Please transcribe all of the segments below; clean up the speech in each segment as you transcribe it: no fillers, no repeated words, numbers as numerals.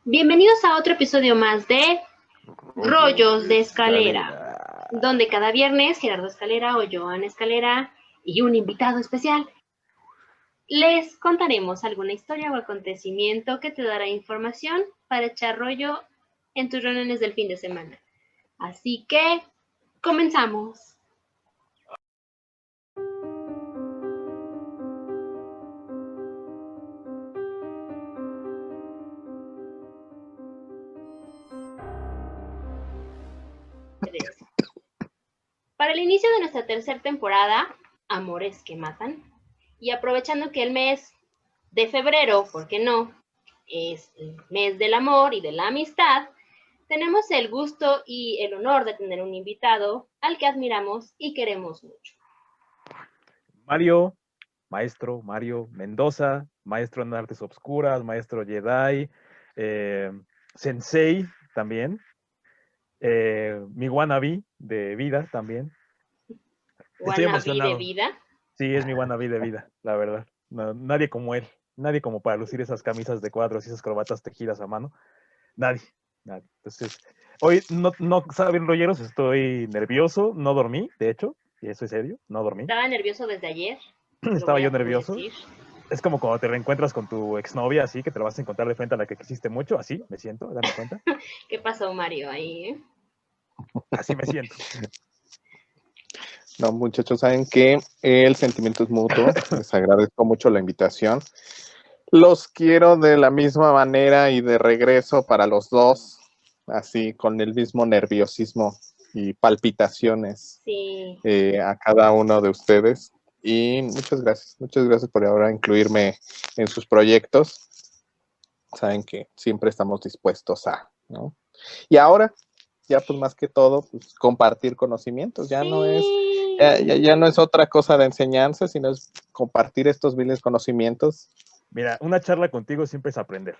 Bienvenidos a otro episodio más de Rollos de Escalera, donde cada viernes Gerardo Escalera o Joana Escalera y un invitado especial les contaremos alguna historia o acontecimiento que te dará información para echar rollo en tus reuniones del fin de semana. Así que, comenzamos. Para el inicio de nuestra tercera temporada, Amores que Matan, y aprovechando que el mes de febrero, ¿por qué no?, es el mes del amor y de la amistad, tenemos el gusto y el honor de tener un invitado al que admiramos y queremos mucho. Maestro Mario Mendoza, maestro en artes obscuras, maestro Jedi, sensei también, mi wannabe de vida también. Estoy emocionado. ¿De vida? Sí, es mi wannabe de vida, la verdad. No, nadie como él, nadie como para lucir esas camisas de cuadros y esas corbatas tejidas a mano. Nadie. Entonces, hoy no saben, rolleros, estoy nervioso, no dormí, de hecho, y eso es serio, no dormí. Estaba nervioso desde ayer. Estaba yo nervioso. Es como cuando te reencuentras con tu exnovia, así, que te la vas a encontrar de frente a la que quisiste mucho, así me siento, dame cuenta. ¿Qué pasó, Mario, ahí? Así me siento. No, muchachos, saben que el sentimiento es mutuo. Les agradezco mucho la invitación. Los quiero de la misma manera y de regreso para los dos, así con el mismo nerviosismo y palpitaciones Sí. A cada uno de ustedes. Y muchas gracias por ahora incluirme en sus proyectos. Saben que siempre estamos dispuestos a, ¿no? Y ahora, ya pues más que todo, pues compartir conocimientos, ya no es otra cosa de enseñanza, sino es compartir estos viles conocimientos. Mira, una charla contigo siempre es aprender.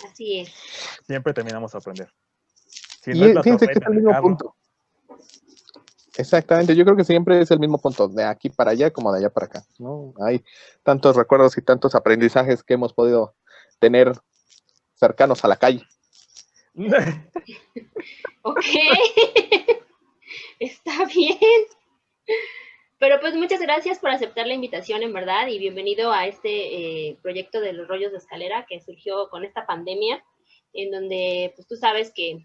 Así es. Siempre terminamos a aprender. Si no y fíjense que es el mismo punto. Exactamente, yo creo que siempre es el mismo punto, de aquí para allá como de allá para acá, ¿no? Hay tantos recuerdos y tantos aprendizajes que hemos podido tener cercanos a la calle. Ok, está bien. Pero pues muchas gracias por aceptar la invitación, en verdad, y bienvenido a este proyecto de los rollos de escalera que surgió con esta pandemia, en donde pues tú sabes que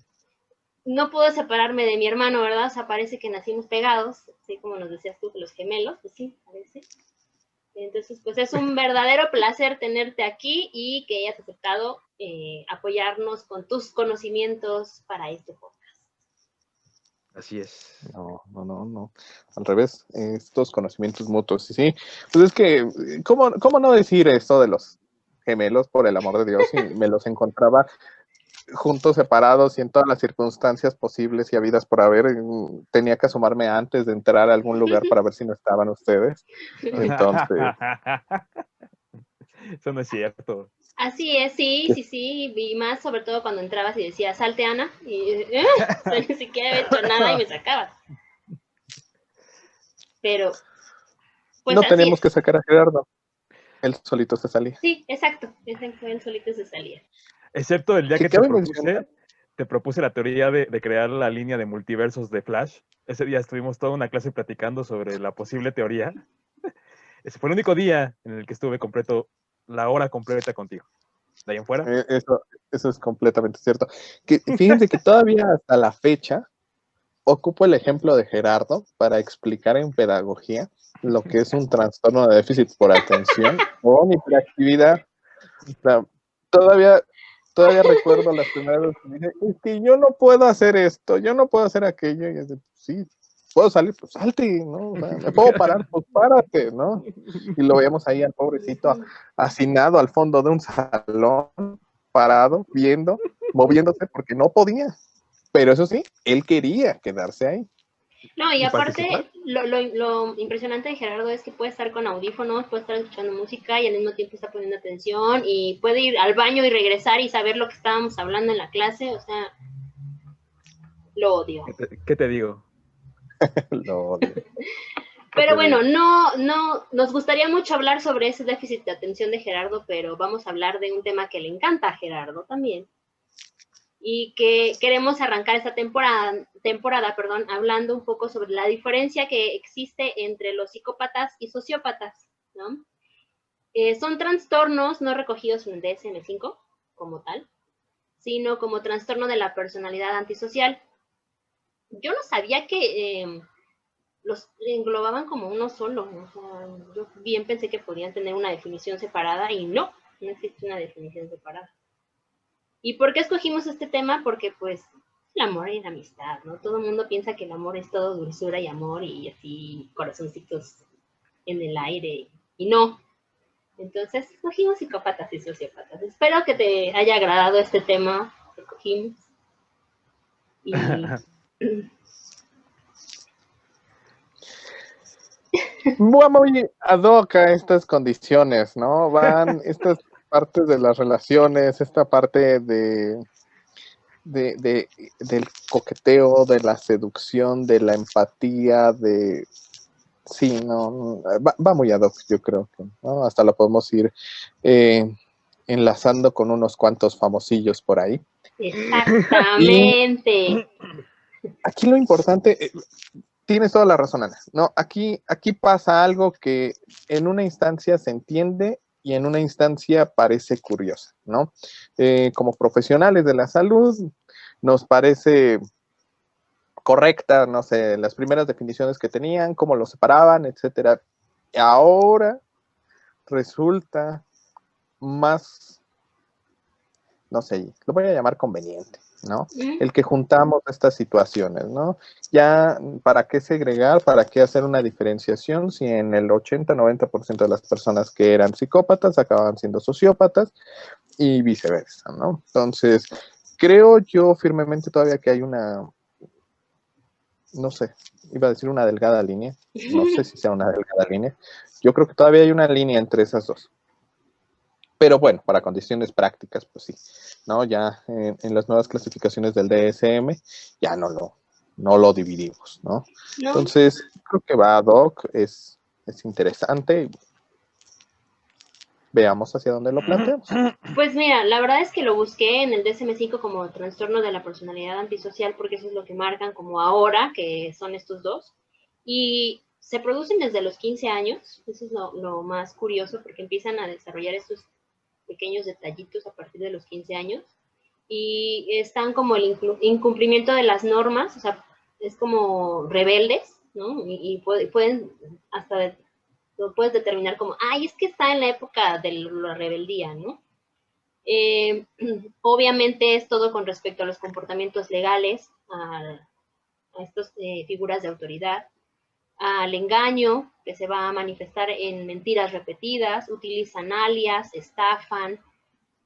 no puedo separarme de mi hermano, ¿verdad? O sea, parece que nacimos pegados, así como nos decías tú, que los gemelos, pues sí, parece. Entonces, pues es un verdadero placer tenerte aquí y que hayas aceptado apoyarnos con tus conocimientos para este podcast. Así es. No. Al revés, estos conocimientos mutuos, sí. Pues es que, ¿cómo no decir esto de los gemelos, por el amor de Dios? Y me los encontraba juntos, separados y en todas las circunstancias posibles y habidas por haber. Tenía que asomarme antes de entrar a algún lugar para ver si no estaban ustedes. Entonces... Eso no es cierto. Así es, sí, y más sobre todo cuando entrabas y decías, salte Ana, y ni siquiera había hecho nada y me sacabas. Pero, pues no teníamos que sacar a Gerardo, él solito se salía. Sí, exacto, él solito se salía. Excepto el día que te propuse la teoría de crear la línea de multiversos de Flash. Ese día estuvimos toda una clase platicando sobre la posible teoría. Ese fue el único día en el que estuve completo, la hora completa contigo. De ahí en fuera. Eso es completamente cierto. Que, fíjense que todavía hasta la fecha ocupo el ejemplo de Gerardo para explicar en pedagogía lo que es un trastorno de déficit por atención o hiperactividad. O sea, todavía recuerdo las primeras veces que dije, es que yo no puedo hacer esto, yo no puedo hacer aquello. Y yo, sí, puedo salir, pues salte, ¿no? O sea, me puedo parar, pues párate, ¿no? Y lo veíamos ahí al pobrecito hacinado al fondo de un salón, parado, viendo, moviéndose porque no podía. Pero eso sí, él quería quedarse ahí. No, y aparte, lo impresionante de Gerardo es que puede estar con audífonos, puede estar escuchando música y al mismo tiempo está poniendo atención y puede ir al baño y regresar y saber lo que estábamos hablando en la clase, o sea, lo odio. ¿Qué te digo? Lo odio. Pero bueno, no, nos gustaría mucho hablar sobre ese déficit de atención de Gerardo, pero vamos a hablar de un tema que le encanta a Gerardo también. Y que queremos arrancar esta temporada, hablando un poco sobre la diferencia que existe entre los psicópatas y sociópatas, ¿no? Son trastornos no recogidos en el DSM-5 como tal, sino como trastorno de la personalidad antisocial. Yo no sabía que los englobaban como uno solo. O sea, yo bien pensé que podían tener una definición separada y no existe una definición separada. ¿Y por qué escogimos este tema? Porque pues el amor y la amistad, ¿no? Todo el mundo piensa que el amor es todo dulzura y amor y así corazoncitos en el aire y no. Entonces escogimos psicópatas y sociópatas. Espero que te haya agradado este tema que escogimos. Y Va muy ad hoc a estas condiciones, ¿no? Van estas partes de las relaciones, esta parte del coqueteo, de la seducción, de la empatía, sí, no, va muy ad hoc, yo creo que, ¿no? Hasta lo podemos ir enlazando con unos cuantos famosillos por ahí. Exactamente. Y aquí lo importante, tienes toda la razón, Ana, ¿no? Aquí pasa algo que en una instancia se entiende y en una instancia parece curiosa, ¿no? Como profesionales de la salud, nos parece correcta, no sé, las primeras definiciones que tenían, cómo lo separaban, etcétera. Y ahora resulta más, no sé, lo voy a llamar conveniente, ¿no? El que juntamos estas situaciones, ¿no? Ya, ¿para qué segregar? ¿Para qué hacer una diferenciación si en el 80-90% de las personas que eran psicópatas acababan siendo sociópatas y viceversa, ¿no? Entonces, creo yo firmemente todavía que hay una, no sé, iba a decir una delgada línea, no sé si sea una delgada línea, yo creo que todavía hay una línea entre esas dos. Pero bueno, para condiciones prácticas, pues sí, ¿no? Ya en las nuevas clasificaciones del DSM ya no lo dividimos, ¿no? Entonces, creo que va ad hoc, es interesante. Veamos hacia dónde lo planteamos. Pues mira, la verdad es que lo busqué en el DSM-5 como trastorno de la personalidad antisocial, porque eso es lo que marcan como ahora, que son estos dos. Y se producen desde los 15 años, eso es lo más curioso, porque empiezan a desarrollar estos pequeños detallitos a partir de los 15 años, y están como el incumplimiento de las normas, o sea, es como rebeldes, ¿no? Y pueden hasta lo puedes determinar como, ay, es que está en la época de la rebeldía, ¿no? Obviamente es todo con respecto a los comportamientos legales, a estas figuras de autoridad, al engaño, que se va a manifestar en mentiras repetidas, utilizan alias, estafan,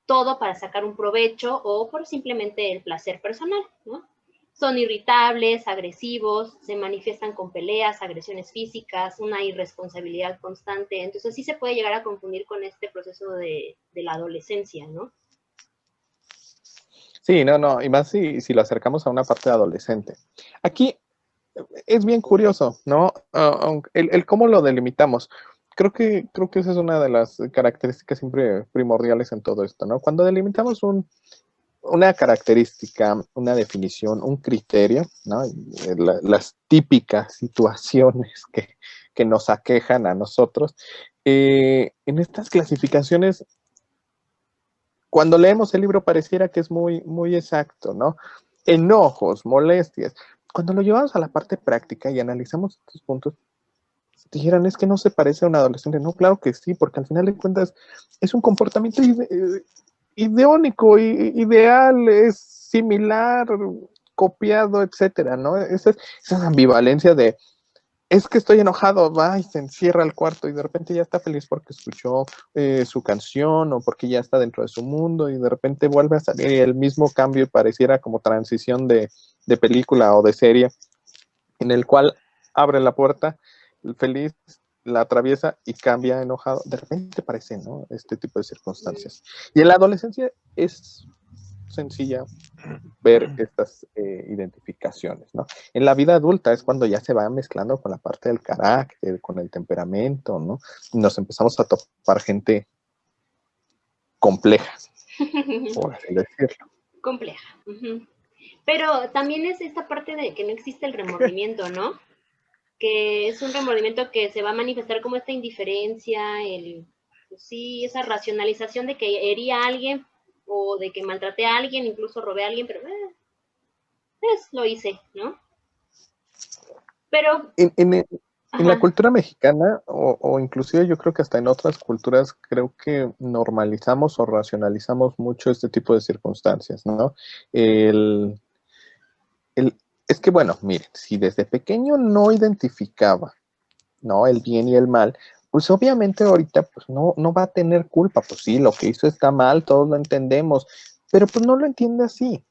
todo para sacar un provecho o por simplemente el placer personal, ¿no? Son irritables, agresivos, se manifiestan con peleas, agresiones físicas, una irresponsabilidad constante. Entonces sí se puede llegar a confundir con este proceso de la adolescencia, ¿no? Sí, no, y más si lo acercamos a una parte adolescente. Aquí es bien curioso, ¿no? El cómo lo delimitamos. Creo que esa es una de las características siempre primordiales en todo esto, ¿no? Cuando delimitamos una característica, una definición, un criterio, ¿no? Las típicas situaciones que nos aquejan a nosotros, en estas clasificaciones, cuando leemos el libro pareciera que es muy, muy exacto, ¿no? Enojos, molestias. Cuando lo llevamos a la parte práctica y analizamos estos puntos, dijeran, es que no se parece a un adolescente. No, claro que sí, porque al final de cuentas es un comportamiento ideónico, ideal, es similar, copiado, etcétera, ¿no? Esa ambivalencia de, es que estoy enojado, va y se encierra al cuarto y de repente ya está feliz porque escuchó su canción o porque ya está dentro de su mundo y de repente vuelve a salir y el mismo cambio pareciera como transición de película o de serie en el cual abre la puerta, feliz, la atraviesa y cambia enojado. De repente parece, ¿no? Este tipo de circunstancias. Y en la adolescencia sencilla ver estas identificaciones, ¿no? En la vida adulta es cuando ya se va mezclando con la parte del carácter, con el temperamento, ¿no? Nos empezamos a topar gente compleja, por así decirlo. Compleja. Pero también es esta parte de que no existe el remordimiento, ¿no? Que es un remordimiento que se va a manifestar como esta indiferencia, pues sí, esa racionalización de que herí a alguien o de que maltraté a alguien, incluso robé a alguien, pero pues lo hice, ¿no? Pero... En la cultura mexicana, o inclusive yo creo que hasta en otras culturas, creo que normalizamos o racionalizamos mucho este tipo de circunstancias, ¿no? Es que, bueno, miren, si desde pequeño no identificaba, ¿no? El bien y el mal, pues obviamente ahorita pues no va a tener culpa. Pues sí, lo que hizo está mal, todos lo entendemos, pero pues no lo entiende así,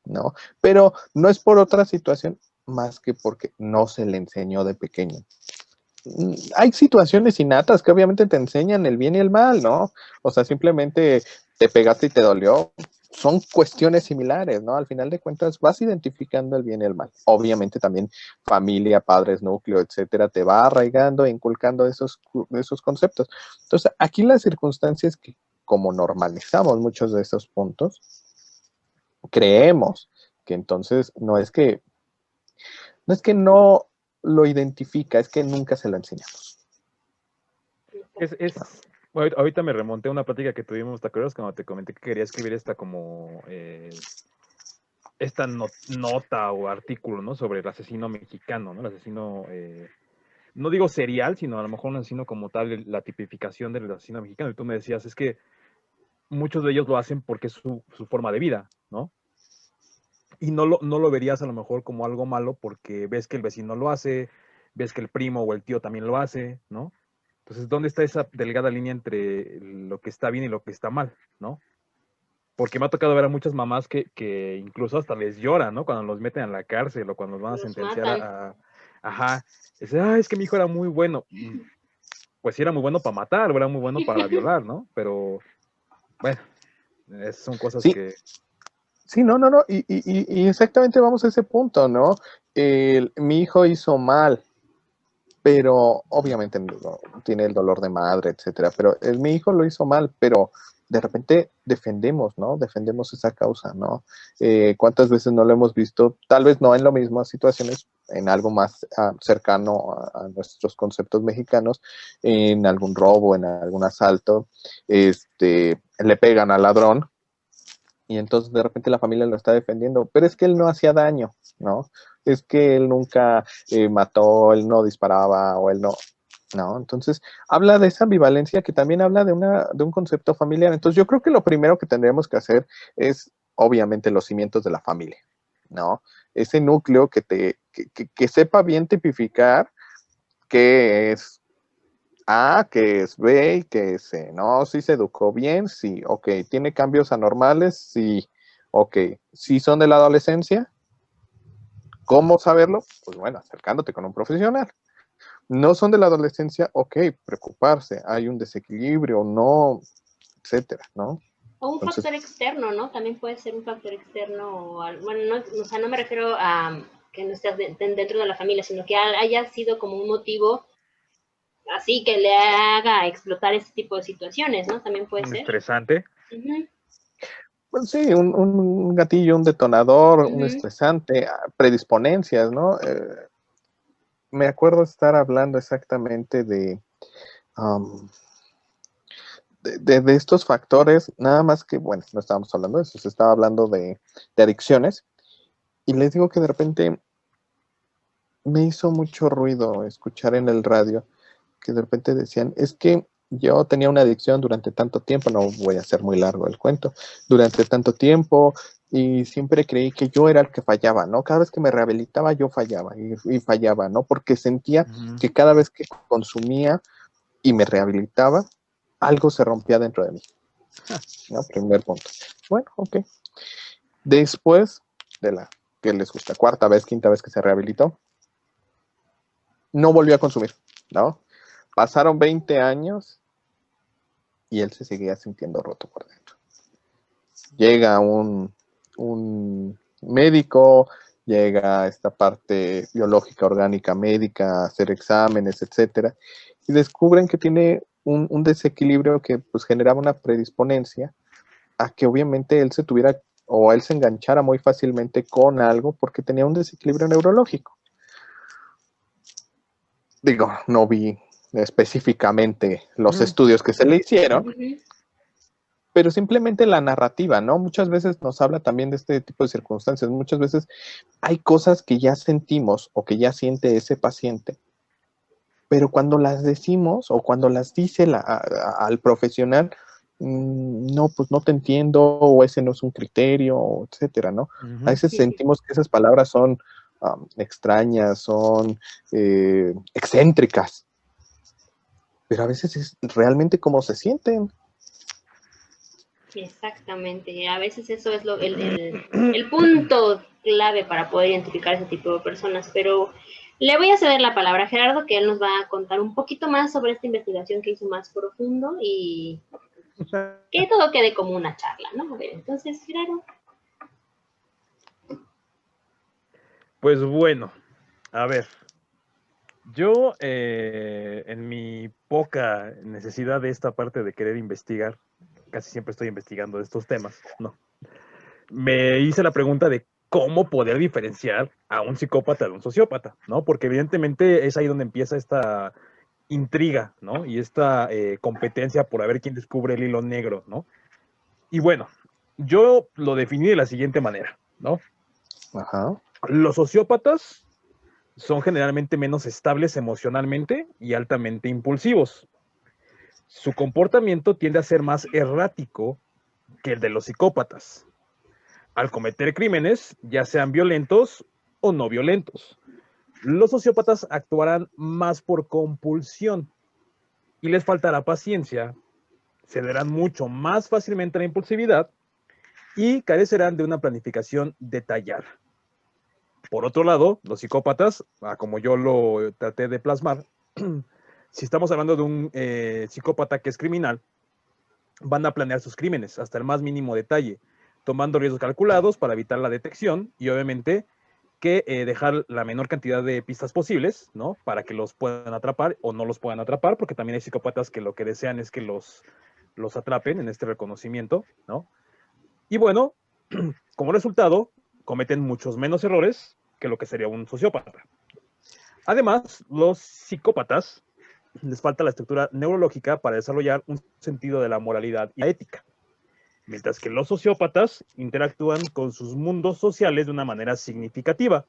¿no? Pero no es por otra situación más que porque no se le enseñó de pequeño. Hay situaciones innatas que obviamente te enseñan el bien y el mal, ¿no? O sea, simplemente te pegaste y te dolió. Son cuestiones similares, ¿no? Al final de cuentas vas identificando el bien y el mal. Obviamente también familia, padres, núcleo, etcétera, te va arraigando e inculcando esos conceptos. Entonces, aquí la circunstancia es que como normalizamos muchos de esos puntos, creemos que entonces no no lo identifica, es que nunca se lo enseñamos. Bueno, ahorita me remonté a una plática que tuvimos, ¿te acuerdas? Cuando te comenté que quería escribir esta como esta nota o artículo, ¿no? Sobre el asesino mexicano, ¿no? El asesino, no digo serial, sino a lo mejor un asesino como tal, la tipificación del asesino mexicano. Y tú me decías, es que muchos de ellos lo hacen porque es su forma de vida, ¿no? Y no lo verías a lo mejor como algo malo porque ves que el vecino lo hace, ves que el primo o el tío también lo hace, ¿no? Entonces, ¿dónde está esa delgada línea entre lo que está bien y lo que está mal, ¿no? Porque me ha tocado ver a muchas mamás que incluso hasta les lloran, ¿no? Cuando los meten a la cárcel o cuando los van a sentenciar Ajá. Es que mi hijo era muy bueno. Pues sí, era muy bueno para matar o era muy bueno para violar, ¿no? Pero, bueno, esas son cosas sí. que... Sí, no. Y exactamente vamos a ese punto, ¿no? Mi hijo hizo mal, pero obviamente tiene el dolor de madre, etcétera. Pero mi hijo lo hizo mal, pero de repente defendemos, ¿no? Defendemos esa causa, ¿no? ¿Cuántas veces no lo hemos visto? Tal vez no en las mismas situaciones, en algo más cercano a nuestros conceptos mexicanos, en algún robo, en algún asalto, le pegan al ladrón. Y entonces de repente la familia lo está defendiendo, pero es que él no hacía daño, ¿no? Es que él nunca mató, él no disparaba o él no, entonces habla de esa ambivalencia que también habla de un concepto familiar. Entonces yo creo que lo primero que tendríamos que hacer es obviamente los cimientos de la familia, ¿no? Ese núcleo que sepa bien tipificar qué es A, que es B y que es C, ¿no? Sí se educó bien, sí, ok. ¿Tiene cambios anormales? Sí, ok. ¿Sí son de la adolescencia? ¿Cómo saberlo? Pues bueno, acercándote con un profesional. ¿No son de la adolescencia? Ok, preocuparse. ¿Hay un desequilibrio? No, etcétera, ¿no? O un factor externo, ¿no? También puede ser un factor externo, bueno, no, o sea, no me refiero a que no estés dentro de la familia, sino que haya sido como un motivo así que le haga explotar ese tipo de situaciones, ¿no? También puede ser. Estresante. Pues sí, un gatillo, un detonador, un estresante, predisponencias, ¿no? Me acuerdo estar hablando exactamente de estos factores, nada más que, bueno, no estábamos hablando de eso, se estaba hablando de adicciones, y les digo que de repente me hizo mucho ruido escuchar en el radio que de repente decían, es que yo tenía una adicción durante tanto tiempo, no voy a hacer muy largo el cuento, durante tanto tiempo, y siempre creí que yo era el que fallaba, ¿no? Cada vez que me rehabilitaba yo fallaba, y fallaba, ¿no? Porque sentía que cada vez que consumía y me rehabilitaba, algo se rompía dentro de mí. ¿No? Primer punto. Bueno, ok. Después de la que les gusta, cuarta vez, quinta vez que se rehabilitó, no volvió a consumir, ¿no? Pasaron 20 años y él se seguía sintiendo roto por dentro. Llega un un médico, llega a esta parte biológica, orgánica, médica, a hacer exámenes, etcétera, y descubren que tiene un desequilibrio que pues generaba una predisponencia a que obviamente él se tuviera o él se enganchara muy fácilmente con algo porque tenía un desequilibrio neurológico. Digo, no vi específicamente los estudios que se le hicieron, pero simplemente la narrativa, ¿no? Muchas veces nos habla también de este tipo de circunstancias. Muchas veces hay cosas que ya sentimos o que ya siente ese paciente, pero cuando las decimos o cuando las dice al profesional, no, pues no te entiendo, o ese no es un criterio, etcétera, ¿no? A veces sentimos que esas palabras son extrañas, son excéntricas, pero a veces es realmente como se sienten. Exactamente, a veces eso es el punto clave para poder identificar ese tipo de personas, pero le voy a ceder la palabra a Gerardo, que él nos va a contar un poquito más sobre esta investigación que hizo más profundo y que todo quede como una charla, ¿no? A ver, entonces, Gerardo. Pues bueno, a ver, yo en mi poca necesidad de esta parte de querer investigar, casi siempre estoy investigando de estos temas, ¿no? Me hice la pregunta de cómo poder diferenciar a un psicópata de un sociópata, ¿no? Porque evidentemente es ahí donde empieza esta intriga, ¿no? Y esta competencia por a ver quién descubre el hilo negro, ¿no? Y bueno, yo lo definí de la siguiente manera, ¿no? Ajá. Los sociópatas son generalmente menos estables emocionalmente y altamente impulsivos. Su comportamiento tiende a ser más errático que el de los psicópatas al cometer crímenes, ya sean violentos o no violentos. Los sociópatas actuarán más por compulsión y les faltará paciencia, cederán mucho más fácilmente a la impulsividad y carecerán de una planificación detallada. Por otro lado, los psicópatas, como yo lo traté de plasmar, si estamos hablando de un psicópata que es criminal, van a planear sus crímenes hasta el más mínimo detalle, tomando riesgos calculados para evitar la detección y obviamente que dejar la menor cantidad de pistas posibles, ¿no? Para que los puedan atrapar o no los puedan atrapar, porque también hay psicópatas que lo que desean es que los atrapen en este reconocimiento, ¿no? Y bueno, como resultado, cometen muchos menos errores que lo que sería un sociópata. Además, los psicópatas les falta la estructura neurológica para desarrollar un sentido de la moralidad y la ética, mientras que los sociópatas interactúan con sus mundos sociales de una manera significativa,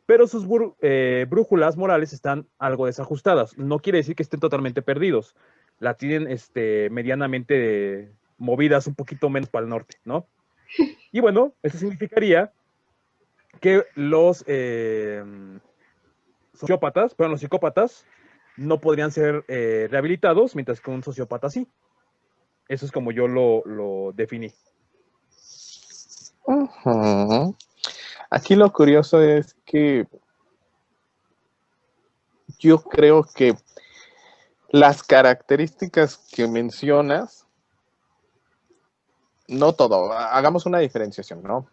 pero sus brújulas morales están algo desajustadas. No quiere decir que estén totalmente perdidos, la tienen medianamente movidas un poquito menos para el norte, ¿no? Y bueno, eso significaría que los los psicópatas no podrían ser rehabilitados, mientras que un sociópata sí. Eso es como yo lo definí. Aquí lo curioso es que yo creo que las características que mencionas, no todo, hagamos una diferenciación, ¿no?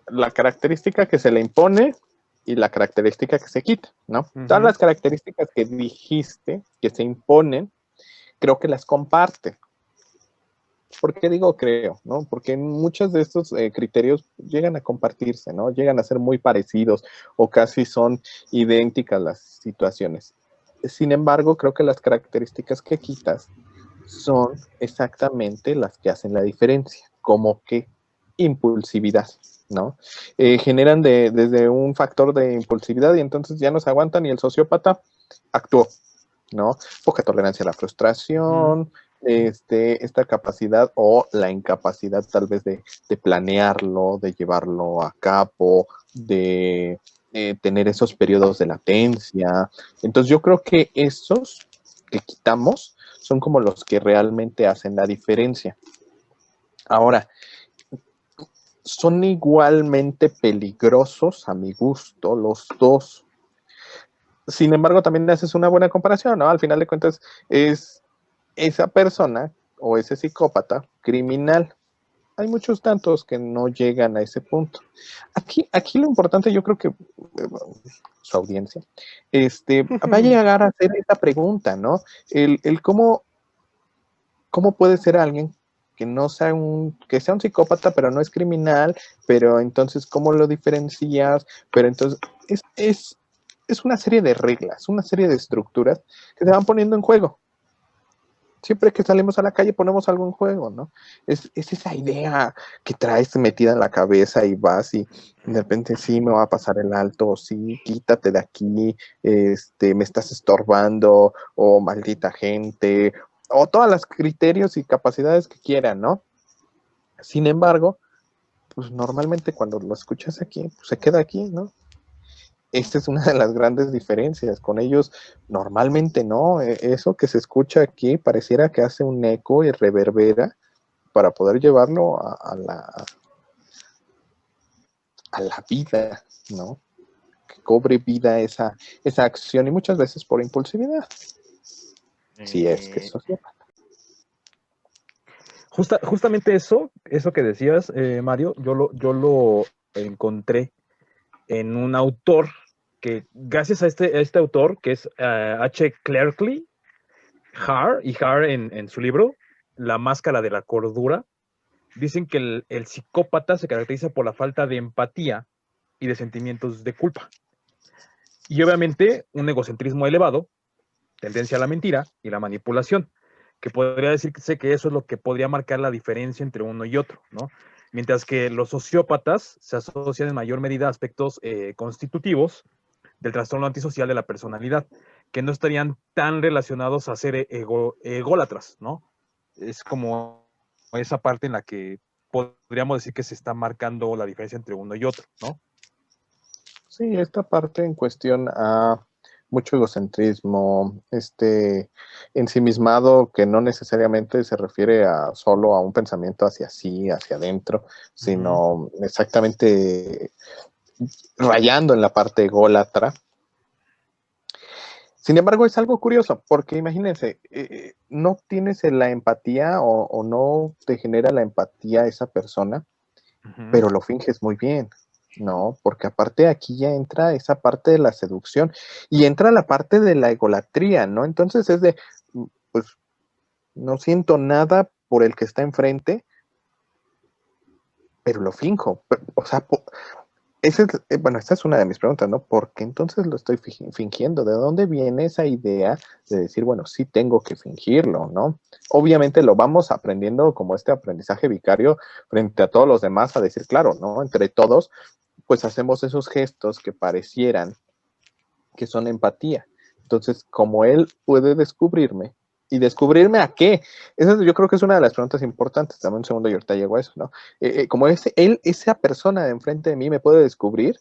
La característica que se le impone y la característica que se quita, ¿no? Todas las características que dijiste que se imponen, creo que las comparte. ¿Por qué digo creo? ¿No? Porque muchos de estos criterios llegan a compartirse, ¿no? Llegan a ser muy parecidos o casi son idénticas las situaciones. Sin embargo, creo que las características que quitas son exactamente las que hacen la diferencia, como que impulsividad, ¿no? Generan desde un factor de impulsividad y entonces ya no se aguantan y el sociópata actuó, ¿no? Poca tolerancia a la frustración, esta capacidad o la incapacidad tal vez de planearlo, de llevarlo a cabo, de tener esos periodos de latencia. Entonces yo creo que esos que quitamos son como los que realmente hacen la diferencia. Ahora, son igualmente peligrosos a mi gusto los dos. Sin embargo, también haces una buena comparación, ¿no? Al final de cuentas, es esa persona o ese psicópata criminal. hay muchos tantos que no llegan a ese punto. Aquí lo importante, yo creo que su audiencia, va a llegar a hacer esta pregunta, ¿no? El cómo puede ser alguien que no sea que sea un psicópata, pero no es criminal, pero entonces, ¿cómo lo diferencias? Pero entonces, es una serie de reglas, una serie de estructuras que se van poniendo en juego. Siempre que salimos a la calle ponemos algo en juego, ¿no? Es esa idea que traes metida en la cabeza y vas y de repente sí me va a pasar el alto, sí, quítate de aquí, me estás estorbando, o maldita gente, o todos los criterios y capacidades que quieran, ¿no? Sin embargo, pues normalmente cuando lo escuchas aquí, pues se queda aquí, ¿no? Esta es una de las grandes diferencias. Con ellos, normalmente no. Eso que se escucha aquí pareciera que hace un eco y reverbera para poder llevarlo a la vida, ¿no? Que cobre vida esa acción y muchas veces por impulsividad. Si es que es sociópata. Justamente eso que decías, Mario, yo lo encontré en un autor que, gracias a este autor, que es H. Clerkley, Haar en su libro, La máscara de la cordura, dicen que el psicópata se caracteriza por la falta de empatía y de sentimientos de culpa. Y obviamente un egocentrismo elevado, tendencia a la mentira y la manipulación, que podría decirse que eso es lo que podría marcar la diferencia entre uno y otro, ¿no? Mientras que los sociópatas se asocian en mayor medida a aspectos constitutivos del trastorno antisocial de la personalidad, que no estarían tan relacionados a ser ególatras, ¿no? Es como esa parte en la que podríamos decir que se está marcando la diferencia entre uno y otro, ¿no? Sí, esta parte en cuestión a mucho egocentrismo, ensimismado que no necesariamente se refiere a solo a un pensamiento hacia sí, hacia adentro, sino exactamente rayando en la parte ególatra. Sin embargo, es algo curioso, porque imagínense, no tienes la empatía o no te genera la empatía esa persona, pero lo finges muy bien, ¿no? Porque aparte aquí ya entra esa parte de la seducción y entra la parte de la egolatría, ¿no? Entonces es de, pues, no siento nada por el que está enfrente, pero lo finjo. O sea, bueno, esta es una de mis preguntas, ¿no? ¿Por qué entonces lo estoy fingiendo? ¿De dónde viene esa idea de decir, bueno, sí tengo que fingirlo, ¿no? Obviamente lo vamos aprendiendo como este aprendizaje vicario frente a todos los demás a decir, claro, ¿no? Entre todos, pues hacemos esos gestos que parecieran que son empatía. Entonces, como él puede descubrirme, ¿y descubrirme a qué? Eso yo creo que es una de las preguntas importantes. Dame un segundo y ahorita llego a eso, ¿no? Como esa persona de enfrente de mí me puede descubrir,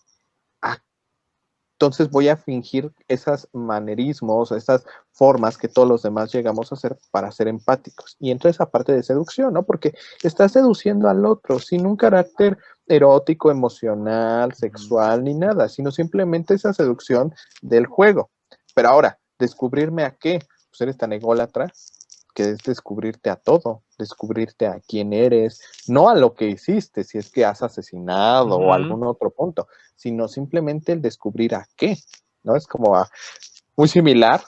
entonces voy a fingir esos manerismos, esas formas que todos los demás llegamos a hacer para ser empáticos. Y entra esa parte de seducción, ¿no? Porque estás seduciendo al otro sin un carácter erótico, emocional, sexual, ni nada, sino simplemente esa seducción del juego. Pero ahora, ¿descubrirme a qué? Pues eres tan ególatra que es descubrirte a todo, descubrirte a quién eres, no a lo que hiciste, si es que has asesinado o algún otro punto, sino simplemente el descubrir a qué, ¿no? Es como muy similar,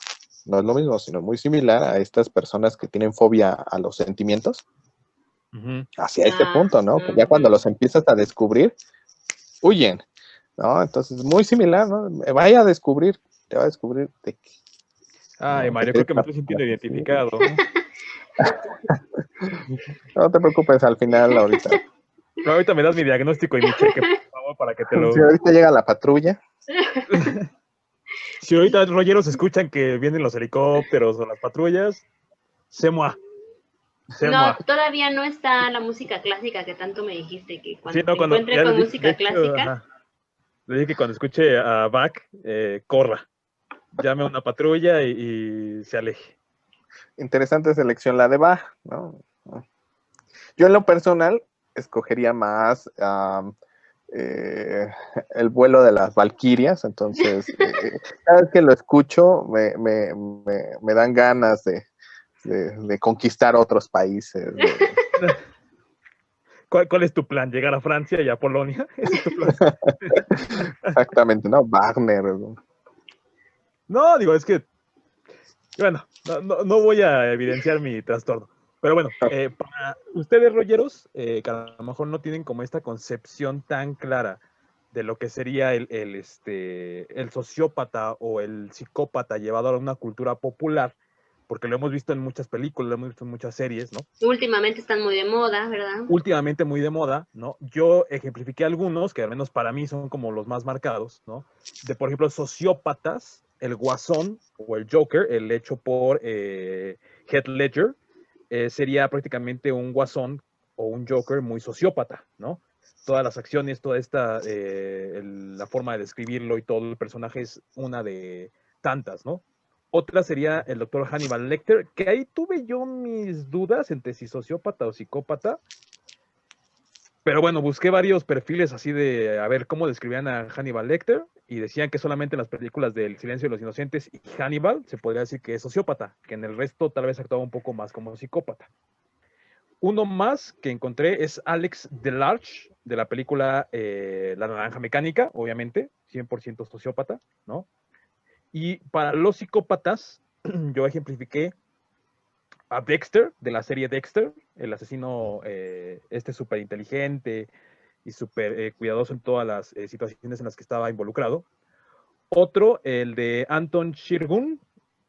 no es lo mismo, sino muy similar a estas personas que tienen fobia a los sentimientos, hacia este punto, ¿no? Que ya cuando los empiezas a descubrir, huyen, ¿no? Entonces, muy similar, ¿no? Vaya a descubrir, te va a descubrir de qué. Ay, ¿no? Mario, creo que me estoy sintiendo identificado. No te preocupes, al final, ahorita. Pero ahorita me das mi diagnóstico y mi cheque, por favor, para que te lo... Si ahorita llega la patrulla. Si ahorita rolleros escuchan que vienen los helicópteros o las patrullas, c'est moi. No, todavía no está la música clásica que tanto me dijiste, que cuando sí, no, te encuentre con música clásica. Ajá. Le dije que cuando escuche a Bach, corra, llame a una patrulla y se aleje. Interesante selección la de Bach, ¿no? Yo en lo personal escogería más el vuelo de las Valquirias, entonces cada vez que lo escucho me dan ganas de conquistar otros países. ¿Cuál es tu plan? ¿Llegar a Francia y a Polonia? ¿Ese es tu plan? Exactamente, ¿no? Wagner. No, digo, es que, bueno, no voy a evidenciar mi trastorno. Pero bueno, para ustedes, rolleros, que a lo mejor no tienen como esta concepción tan clara de lo que sería el sociópata o el psicópata llevado a una cultura popular, porque lo hemos visto en muchas películas, lo hemos visto en muchas series, ¿no? Últimamente están muy de moda, ¿verdad? Últimamente muy de moda, ¿no? Yo ejemplifiqué algunos, que al menos para mí son como los más marcados, ¿no? De, por ejemplo, sociópatas, el Guasón o el Joker, el hecho por Heath Ledger, sería prácticamente un Guasón o un Joker muy sociópata, ¿no? Todas las acciones, toda esta, la forma de describirlo y todo el personaje es una de tantas, ¿no? Otra sería el doctor Hannibal Lecter, que ahí tuve yo mis dudas entre si sociópata o psicópata, pero bueno, busqué varios perfiles así de a ver cómo describían a Hannibal Lecter y decían que solamente en las películas del Silencio de los Inocentes y Hannibal se podría decir que es sociópata, que en el resto tal vez actuaba un poco más como psicópata. Uno más que encontré es Alex Delarge, de la película La Naranja Mecánica, obviamente, 100% sociópata, ¿no? Y para los psicópatas, yo ejemplifiqué a Dexter, de la serie Dexter, el asesino súper inteligente y súper cuidadoso en todas las situaciones en las que estaba involucrado. Otro, el de Anton Chirgun,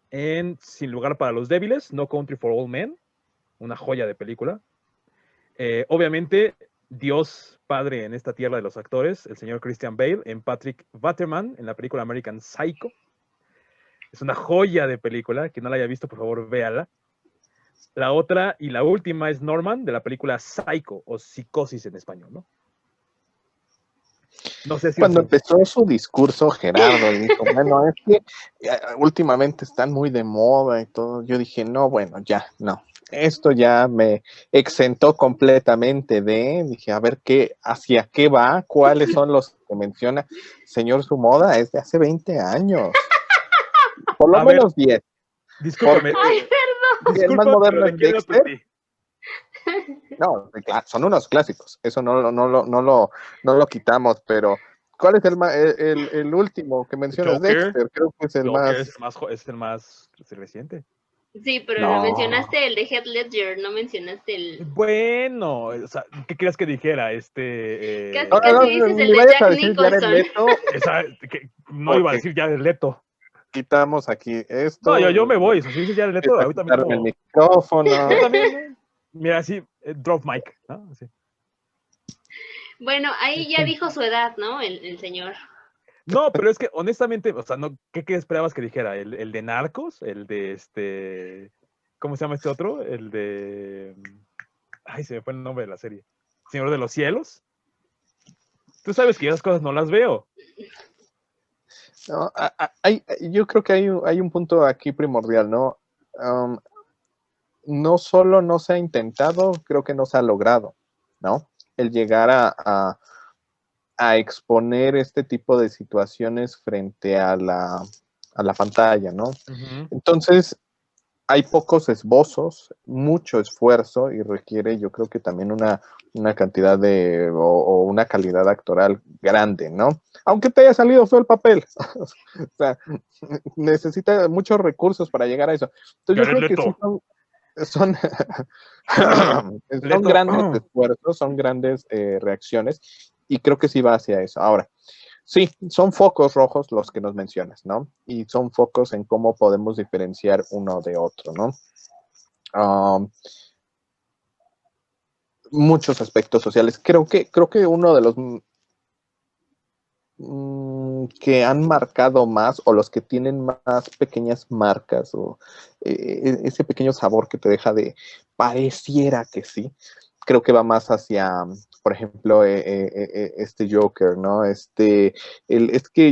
en Sin lugar para los débiles, No Country for Old Men, una joya de película. Obviamente, Dios padre en esta tierra de los actores, el señor Christian Bale, en Patrick Waterman, en la película American Psycho. Es una joya de película, quien no la haya visto, por favor, véala. La otra y la última es Norman, de la película Psycho, o Psicosis en español, ¿no? No sé si Cuando empezó su discurso, Gerardo, y dijo, bueno, es que últimamente están muy de moda y todo, yo dije, no, bueno, ya, no. Esto ya me exentó completamente dije, a ver hacia qué va, cuáles son los que menciona. Señor, su moda es de hace 20 años. Por lo menos 10. Discúlpame. Ay, perdón. El más moderno es Dexter. No, son unos clásicos. Eso no lo quitamos, pero ¿cuál es el último que mencionas? Joker, Dexter, creo que es el Joker más... es el más reciente. Sí, pero No. mencionaste el de Heath Ledger, no mencionaste el... Bueno, o sea, ¿qué querías que dijera? Casi dices el de Jack Nicholson. Leto, no iba a decir Jared Leto. Quitamos aquí esto. No, yo me voy. O sea, si dices Jared Leto, ahorita mismo... el micrófono. Yo también, mira, así, drop mic, ¿no? Así. Bueno, ahí ya dijo su edad, ¿no? El señor. No, pero es que honestamente, o sea, no, ¿qué esperabas que dijera? ¿El de Narcos? ¿El de ¿cómo se llama este otro? El de... Ay, se me fue el nombre de la serie. ¿Señor de los Cielos? Tú sabes que esas cosas no las veo. No, yo creo que hay un punto aquí primordial, ¿no? No solo no se ha intentado, creo que no se ha logrado, ¿no? El llegar a exponer este tipo de situaciones frente a la pantalla, ¿no? Uh-huh. Entonces, hay pocos esbozos, mucho esfuerzo y requiere, yo creo que también una cantidad o una calidad actoral grande, ¿no? Aunque te haya salido feo el papel. O sea, necesita muchos recursos para llegar a eso. Entonces, yo creo que sí son grandes esfuerzos, son grandes reacciones y creo que sí va hacia eso. Ahora, sí, son focos rojos los que nos mencionas, ¿no? Y son focos en cómo podemos diferenciar uno de otro, ¿no? Muchos aspectos sociales. Creo que uno de los que han marcado más o los que tienen más pequeñas marcas o ese pequeño sabor que te deja de pareciera que sí, creo que va más hacia, por ejemplo, este Joker, ¿no? Es que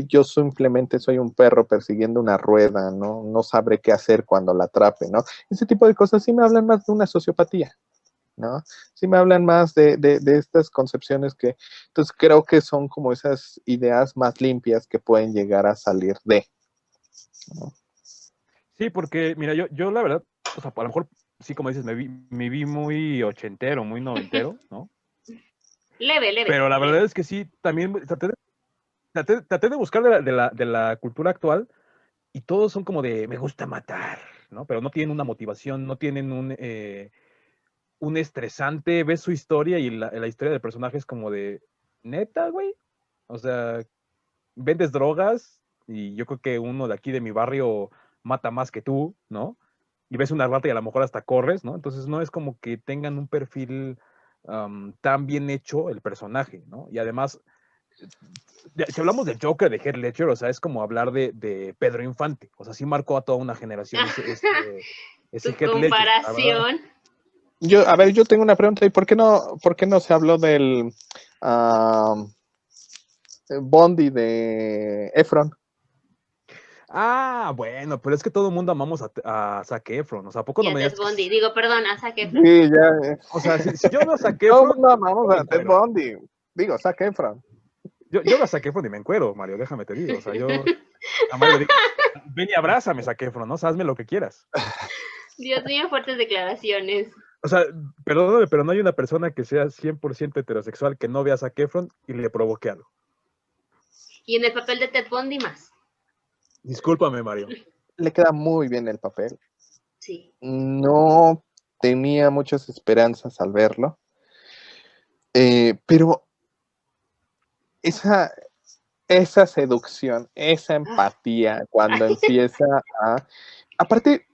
yo simplemente soy un perro persiguiendo una rueda, ¿no? No sabré qué hacer cuando la atrape, ¿no? Ese tipo de cosas sí me hablan más de una sociopatía, ¿no? Sí me hablan más de estas concepciones que, entonces creo que son como esas ideas más limpias que pueden llegar a salir de, ¿no? Sí, porque, mira, yo la verdad, o sea, a lo mejor, sí, como dices, me vi muy ochentero, muy noventero, ¿no? Leve. Pero la verdad es que sí, también traté de buscar de la cultura actual y todos son como de, me gusta matar, ¿no? Pero no tienen una motivación, no tienen un estresante, ves su historia y la historia del personaje es como de, neta, güey. O sea, vendes drogas y yo creo que uno de aquí de mi barrio mata más que tú, ¿no? Y ves una rata y a lo mejor hasta corres, ¿no? Entonces no es como que tengan un perfil tan bien hecho el personaje, ¿no? Y además, si hablamos del Joker de Heath Ledger, o sea, es como hablar de Pedro Infante, o sea, sí marcó a toda una generación ese Tu Heath Ledger, la verdad. comparación. Yo tengo una pregunta, ¿y por qué no se habló del Bondi de Efron? Ah, bueno, pero es que todo el mundo amamos a Zac Efron, o sea, ¿a poco Y no a me Ted digas Bundy. Digo, perdón, a Zac Efron. Sí, ya. O sea, si yo veo a Zac Todo el Efron, mundo amamos me a Ted encuero. Bundy. Digo, Zac Efron. Yo veo a Zac Efron y me encuero, Mario, déjame te digo, o sea, yo a Mario le digo, ven y abrázame, Zac Efron, ¿no? O sea, hazme lo que quieras. Dios mío, fuertes declaraciones. O sea, perdóname, pero no hay una persona que sea 100% heterosexual que no vea a Zac Efron y le provoque algo. Y en el papel de Ted Bundy más. Discúlpame, Mario. Le queda muy bien el papel. Sí. No tenía muchas esperanzas al verlo. Pero esa seducción, esa empatía, cuando empieza a... Aparte,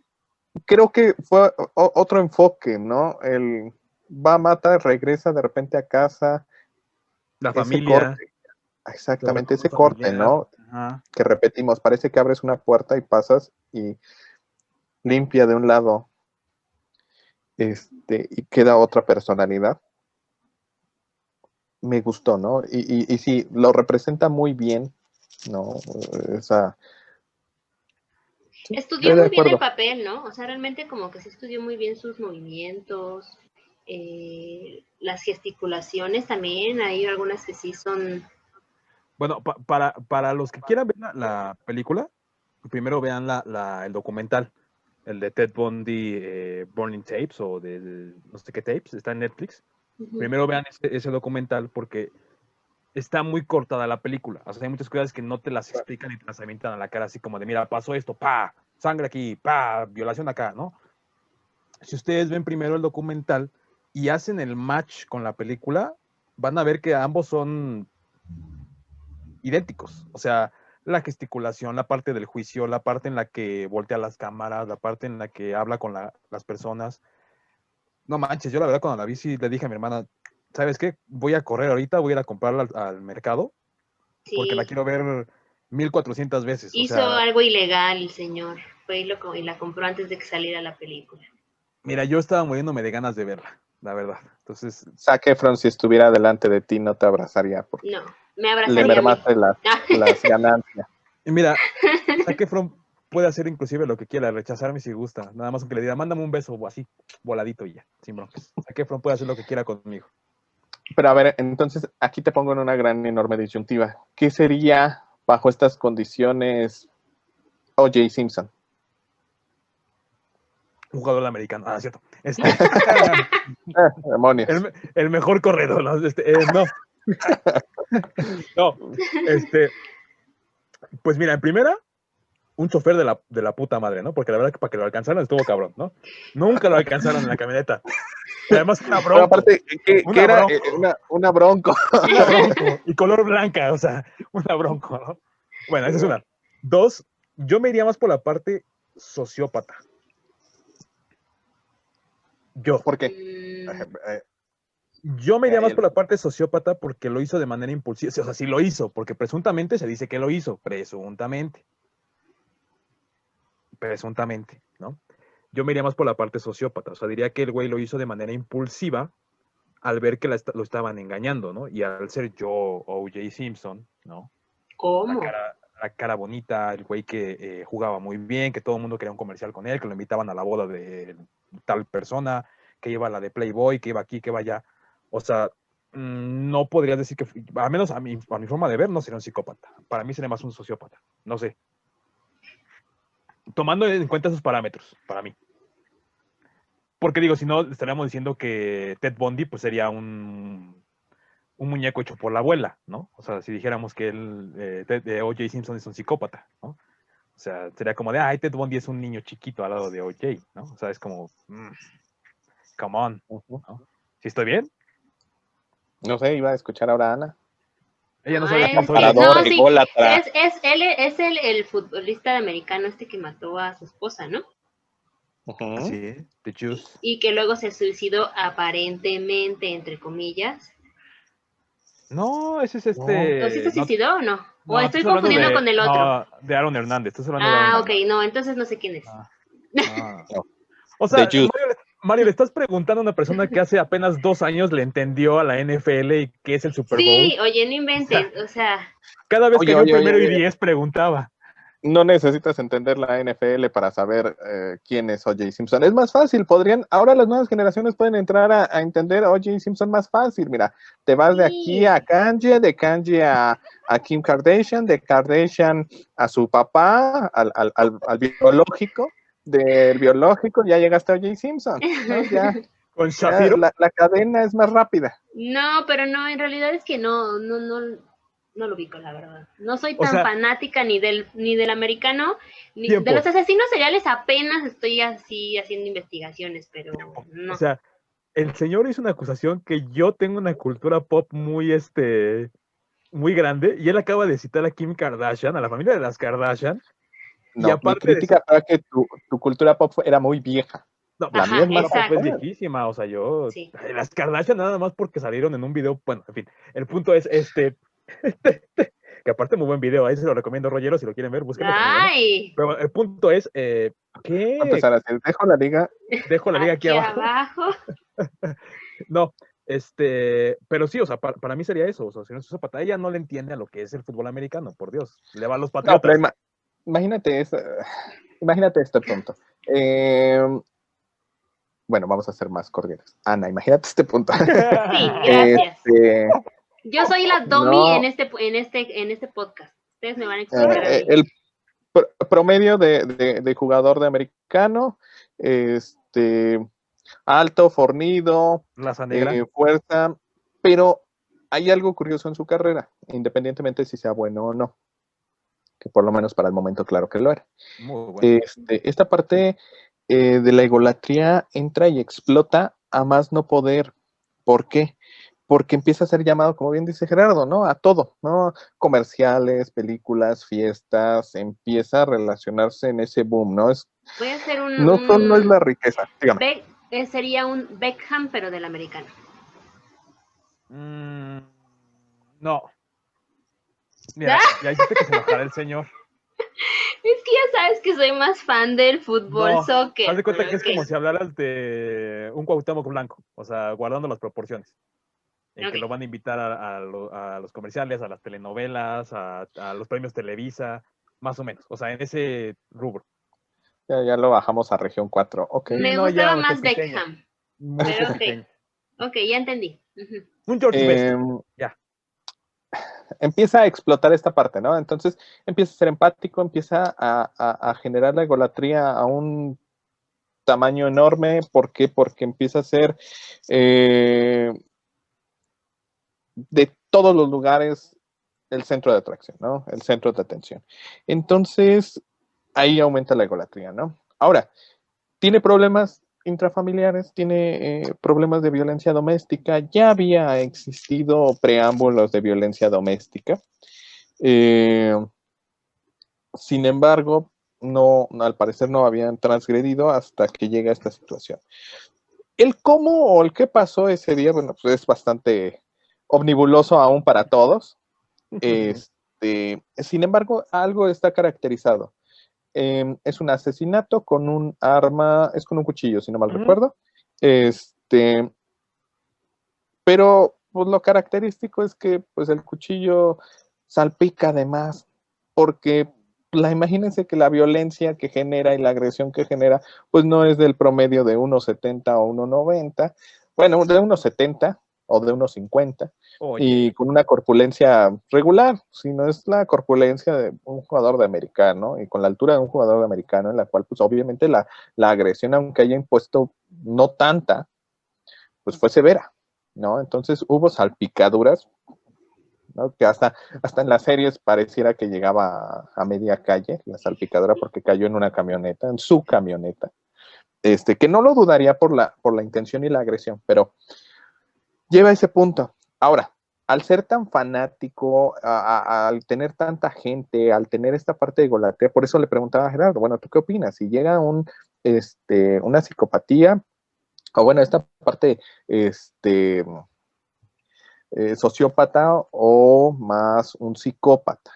creo que fue otro enfoque, ¿no? El va, mata, regresa de repente a casa, La ese familia, corte, el exactamente, retorno ese corte, familiar. ¿no? Ajá. Que repetimos, parece que abres una puerta y pasas y limpia de un lado, y queda otra personalidad. Me gustó, ¿no? Y sí, lo representa muy bien, ¿no? Esa, Estudió estoy de muy bien el acuerdo. papel, ¿no? O sea, realmente como que sí estudió muy bien sus movimientos, las gesticulaciones también, hay algunas que sí son... Bueno, para los que quieran ver la película, primero vean el documental, el de Ted Bundy, Burning Tapes o de no sé qué tapes, está en Netflix. Primero vean ese documental porque está muy cortada la película. O sea, hay muchas cosas que no te las explican y te las avientan a la cara así como de, mira, pasó esto, pa, sangre aquí, pa, violación acá, ¿no? Si ustedes ven primero el documental y hacen el match con la película, van a ver que ambos son idénticos. O sea, la gesticulación, la parte del juicio, la parte en la que voltea las cámaras, la parte en la que habla con las personas. No manches, yo la verdad cuando la vi sí le dije a mi hermana, ¿sabes qué? Voy a correr ahorita, voy a ir a comprarla al mercado porque la Sí, quiero ver 1400 veces. O hizo sea, algo ilegal el señor, fue y la compró antes de que saliera la película. mira, yo estaba muriéndome de ganas de verla, la verdad. Entonces, Zac Efron, si estuviera delante de ti, no te abrazaría porque No, me le abrazaría a mí. mermaste las ganancias. y mira, Zac Efron puede hacer inclusive lo que quiera, rechazarme si gusta. Nada más que le diga, mándame un beso o así, voladito y ya, sin broncas. Zac Efron puede hacer lo que quiera conmigo. Pero a ver, entonces aquí te pongo en una gran, enorme disyuntiva. ¿Qué sería bajo estas condiciones O.J. Simpson? Un jugador americano, cierto. Demonios. El mejor corredor, ¿no? No. No, pues mira, en primera, un chofer de la puta madre, ¿no? Porque la verdad que para que lo alcanzaran estuvo cabrón, ¿no? Nunca lo alcanzaron en la camioneta. Y además una Pero bronco. aparte, ¿qué Una era? bronco. Una bronco. Una bronco. Y color blanca, o sea, una bronco, ¿no? Bueno, esa es una. Dos, yo me iría más por la parte sociópata. Yo. ¿Por qué? Yo me iría más por la parte sociópata porque lo hizo de manera impulsiva. O sea, sí lo hizo, porque presuntamente se dice que lo hizo. Presuntamente. Presuntamente, ¿no? Yo me iría más por la parte sociópata. O sea, diría que el güey lo hizo de manera impulsiva al ver que lo estaban engañando, ¿no? Y al ser yo O.J. Simpson, ¿no? ¿Cómo? La cara bonita, el güey que jugaba muy bien, que todo el mundo quería un comercial con él, que lo invitaban a la boda de tal persona, que iba a la de Playboy, que iba aquí, que iba allá. O sea, no podrías decir que, al menos a mi forma de ver, no sería un psicópata. Para mí sería más un sociópata. No sé. Tomando en cuenta esos parámetros, para mí. Porque digo, si no, estaríamos diciendo que Ted Bundy pues sería un un muñeco hecho por la abuela, ¿no? O sea, si dijéramos que de O.J. Simpson es un psicópata, ¿no? O sea, sería como de, ay, Ted Bundy es un niño chiquito al lado de O.J., ¿no? O sea, es como, come on, ¿no? ¿Sí estoy bien? No sé, iba a escuchar ahora a Ana. Ella no No, sabe quién soy. Comparador, sí, ególatra. él es el futbolista americano que mató a su esposa, ¿no? Sí, The Juice. Y que luego se suicidó aparentemente, entre comillas. No, ese es ¿O sí se suicidó o no? ¿O No, estoy estás hablando confundiendo con el otro? de Aaron Hernández. Estás hablando de Aaron Ah, ok, Hernández. no, entonces no sé quién es. No. O The sea, Juice. Mario, le estás preguntando a una persona que hace apenas 2 años le entendió a la NFL y qué es el Super Bowl. Sí, oye, no inventes, o sea. Cada vez que había un Oye, primero y 10 preguntaba. no necesitas entender la NFL para saber quién es O.J. Simpson. Es más fácil, ahora las nuevas generaciones pueden entrar a entender a O.J. Simpson más fácil. Mira, te vas de aquí a Kanye, de Kanye a Kim Kardashian, de Kardashian a su papá, al biológico, del biológico, ya llegaste a O.J. Simpson, ¿no? Con Shapiro. La cadena es más rápida. No, pero no, en realidad es que no lo ubico, la verdad. No soy tan fanática ni del americano, ni de los asesinos seriales. Apenas estoy así haciendo investigaciones, pero no. O sea, el señor hizo una acusación que yo tengo una cultura pop muy grande, y él acaba de citar a Kim Kardashian, a la familia de las Kardashian. No, y aparte mi crítica fue que tu cultura pop era muy vieja. No, la mía es más pop es viejísima, o sea, sí. Las Kardashian nada más porque salieron en un video, bueno, en fin, el punto es que aparte muy buen video, ahí se lo recomiendo, Rollero, si lo quieren ver, búsquenlo. ¡Ay! Pero el punto es, ¿qué? Empezar a decir, dejo la liga aquí abajo. No, pero sí, o sea, para mí sería eso, o sea, si no es Zapata, ella no le entiende a lo que es el fútbol americano, por Dios, le va a los Patriotas. No, pero imagínate este punto. Bueno, vamos a ser más cordiales. Ana, imagínate este punto. Sí, gracias. Yo soy la Domi en este podcast. Ustedes me van a explicar a mí. El promedio de jugador de americano, alto, fornido, fuerza, pero hay algo curioso en su carrera, independientemente si sea bueno o no, que por lo menos para el momento claro que lo era. Muy bueno. Esta parte de la egolatría entra y explota a más no poder. ¿Por qué? Porque empieza a ser llamado, como bien dice Gerardo, ¿no? A todo, ¿no? Comerciales, películas, fiestas, empieza a relacionarse en ese boom, ¿no? Voy a hacer no solo es la riqueza, dígame. Sería un Beckham, pero del americano. No. Mira, ya dijiste que se enojara el señor. Es que ya sabes que soy más fan del fútbol, soccer. Haz de cuenta que es como si hablaras de un Cuauhtémoc Blanco, o sea, guardando las proporciones. En que lo van a invitar a los comerciales, a las telenovelas, a los premios Televisa, más o menos. O sea, en ese rubro. Ya lo bajamos a región 4. Okay. Me gustaba más Beckham. Pero ok, ya entendí. Un George Best. Ya. Empieza a explotar esta parte, ¿no? Entonces empieza a ser empático, empieza a generar la egolatría a un tamaño enorme. ¿Por qué? Porque empieza a ser de todos los lugares el centro de atracción, ¿no? El centro de atención. Entonces, ahí aumenta la egolatría, ¿no? Ahora, tiene problemas intrafamiliares, tiene problemas de violencia doméstica. Ya había existido preámbulos de violencia doméstica. Sin embargo, no, al parecer no habían transgredido hasta que llega esta situación. El cómo o el qué pasó ese día, bueno, pues es bastante omnibuloso aún para todos. Sin embargo, algo está caracterizado. Es un asesinato con un arma, es con un cuchillo, si no mal recuerdo. Pero pues, lo característico es que pues, el cuchillo salpica además, porque imagínense que la violencia que genera y la agresión que genera, pues no es del promedio de 1.70 o 1.90, bueno, de 1.70 o de 1.50, y con una corpulencia regular, sino es la corpulencia de un jugador de americano, y con la altura de un jugador de americano, en la cual pues obviamente la agresión, aunque haya impuesto no tanta, pues fue severa. ¿no? Entonces hubo salpicaduras, ¿no? Que hasta en las series pareciera que llegaba a media calle la salpicadura porque cayó en una camioneta, en su camioneta. Que no lo dudaría por la intención y la agresión, pero lleva a ese punto. Ahora, al ser tan fanático, al tener tanta gente, al tener esta parte de golatría, por eso le preguntaba a Gerardo, bueno, ¿tú qué opinas? Si llega una psicopatía, o bueno, esta parte, sociópata o más un psicópata.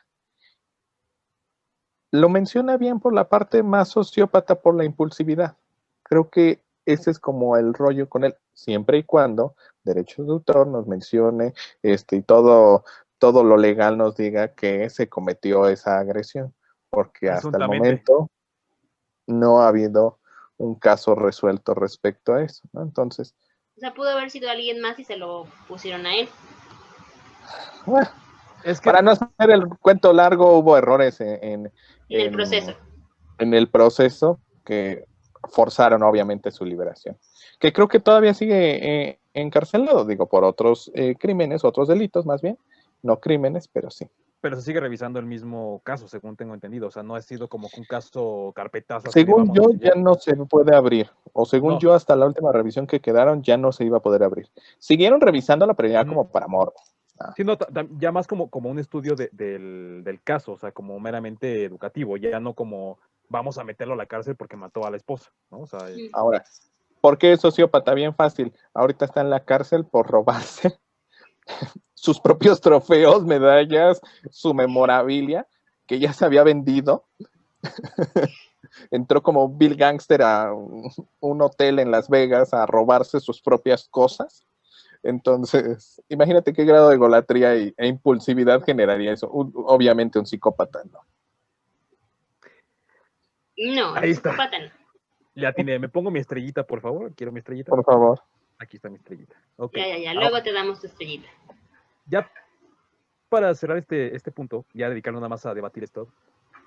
Lo menciona bien por la parte más sociópata, por la impulsividad. Creo que ese es como el rollo con él, siempre y cuando derechos de autor nos mencione y todo lo legal nos diga que se cometió esa agresión, porque hasta el momento no ha habido un caso resuelto respecto a eso, ¿no? Entonces, o sea, pudo haber sido alguien más y se lo pusieron a él. Bueno, es que para no hacer el cuento largo, hubo errores en el proceso. En el proceso que forzaron obviamente su liberación. Que creo que todavía sigue encarcelado, digo, por otros crímenes, otros delitos más bien, no crímenes, pero sí. Pero se sigue revisando el mismo caso, según tengo entendido. O sea, no ha sido como un caso carpetazo. Según yo, ya no se puede abrir. O según yo, hasta la última revisión que quedaron, ya no se iba a poder abrir. Siguieron revisándolo, pero ya como para morbo. Sí, no, ya más como un estudio del caso, o sea, como meramente educativo, ya no como vamos a meterlo a la cárcel porque mató a la esposa, ¿no? O sea, ahora, ¿por qué es sociópata? Bien fácil. Ahorita está en la cárcel por robarse sus propios trofeos, medallas, su memorabilia, que ya se había vendido. Entró como Bill Gangster a un hotel en Las Vegas a robarse sus propias cosas. Entonces, imagínate qué grado de golatría e impulsividad generaría eso. Obviamente un psicópata, ¿no? No, ahí está. Psicópata no. Ya tiene, me pongo mi estrellita, por favor. Quiero mi estrellita. Por favor. Aquí está mi estrellita. Okay. Ya. Luego te damos tu estrellita. Ya para cerrar este punto, ya dedicarnos nada más a debatir esto,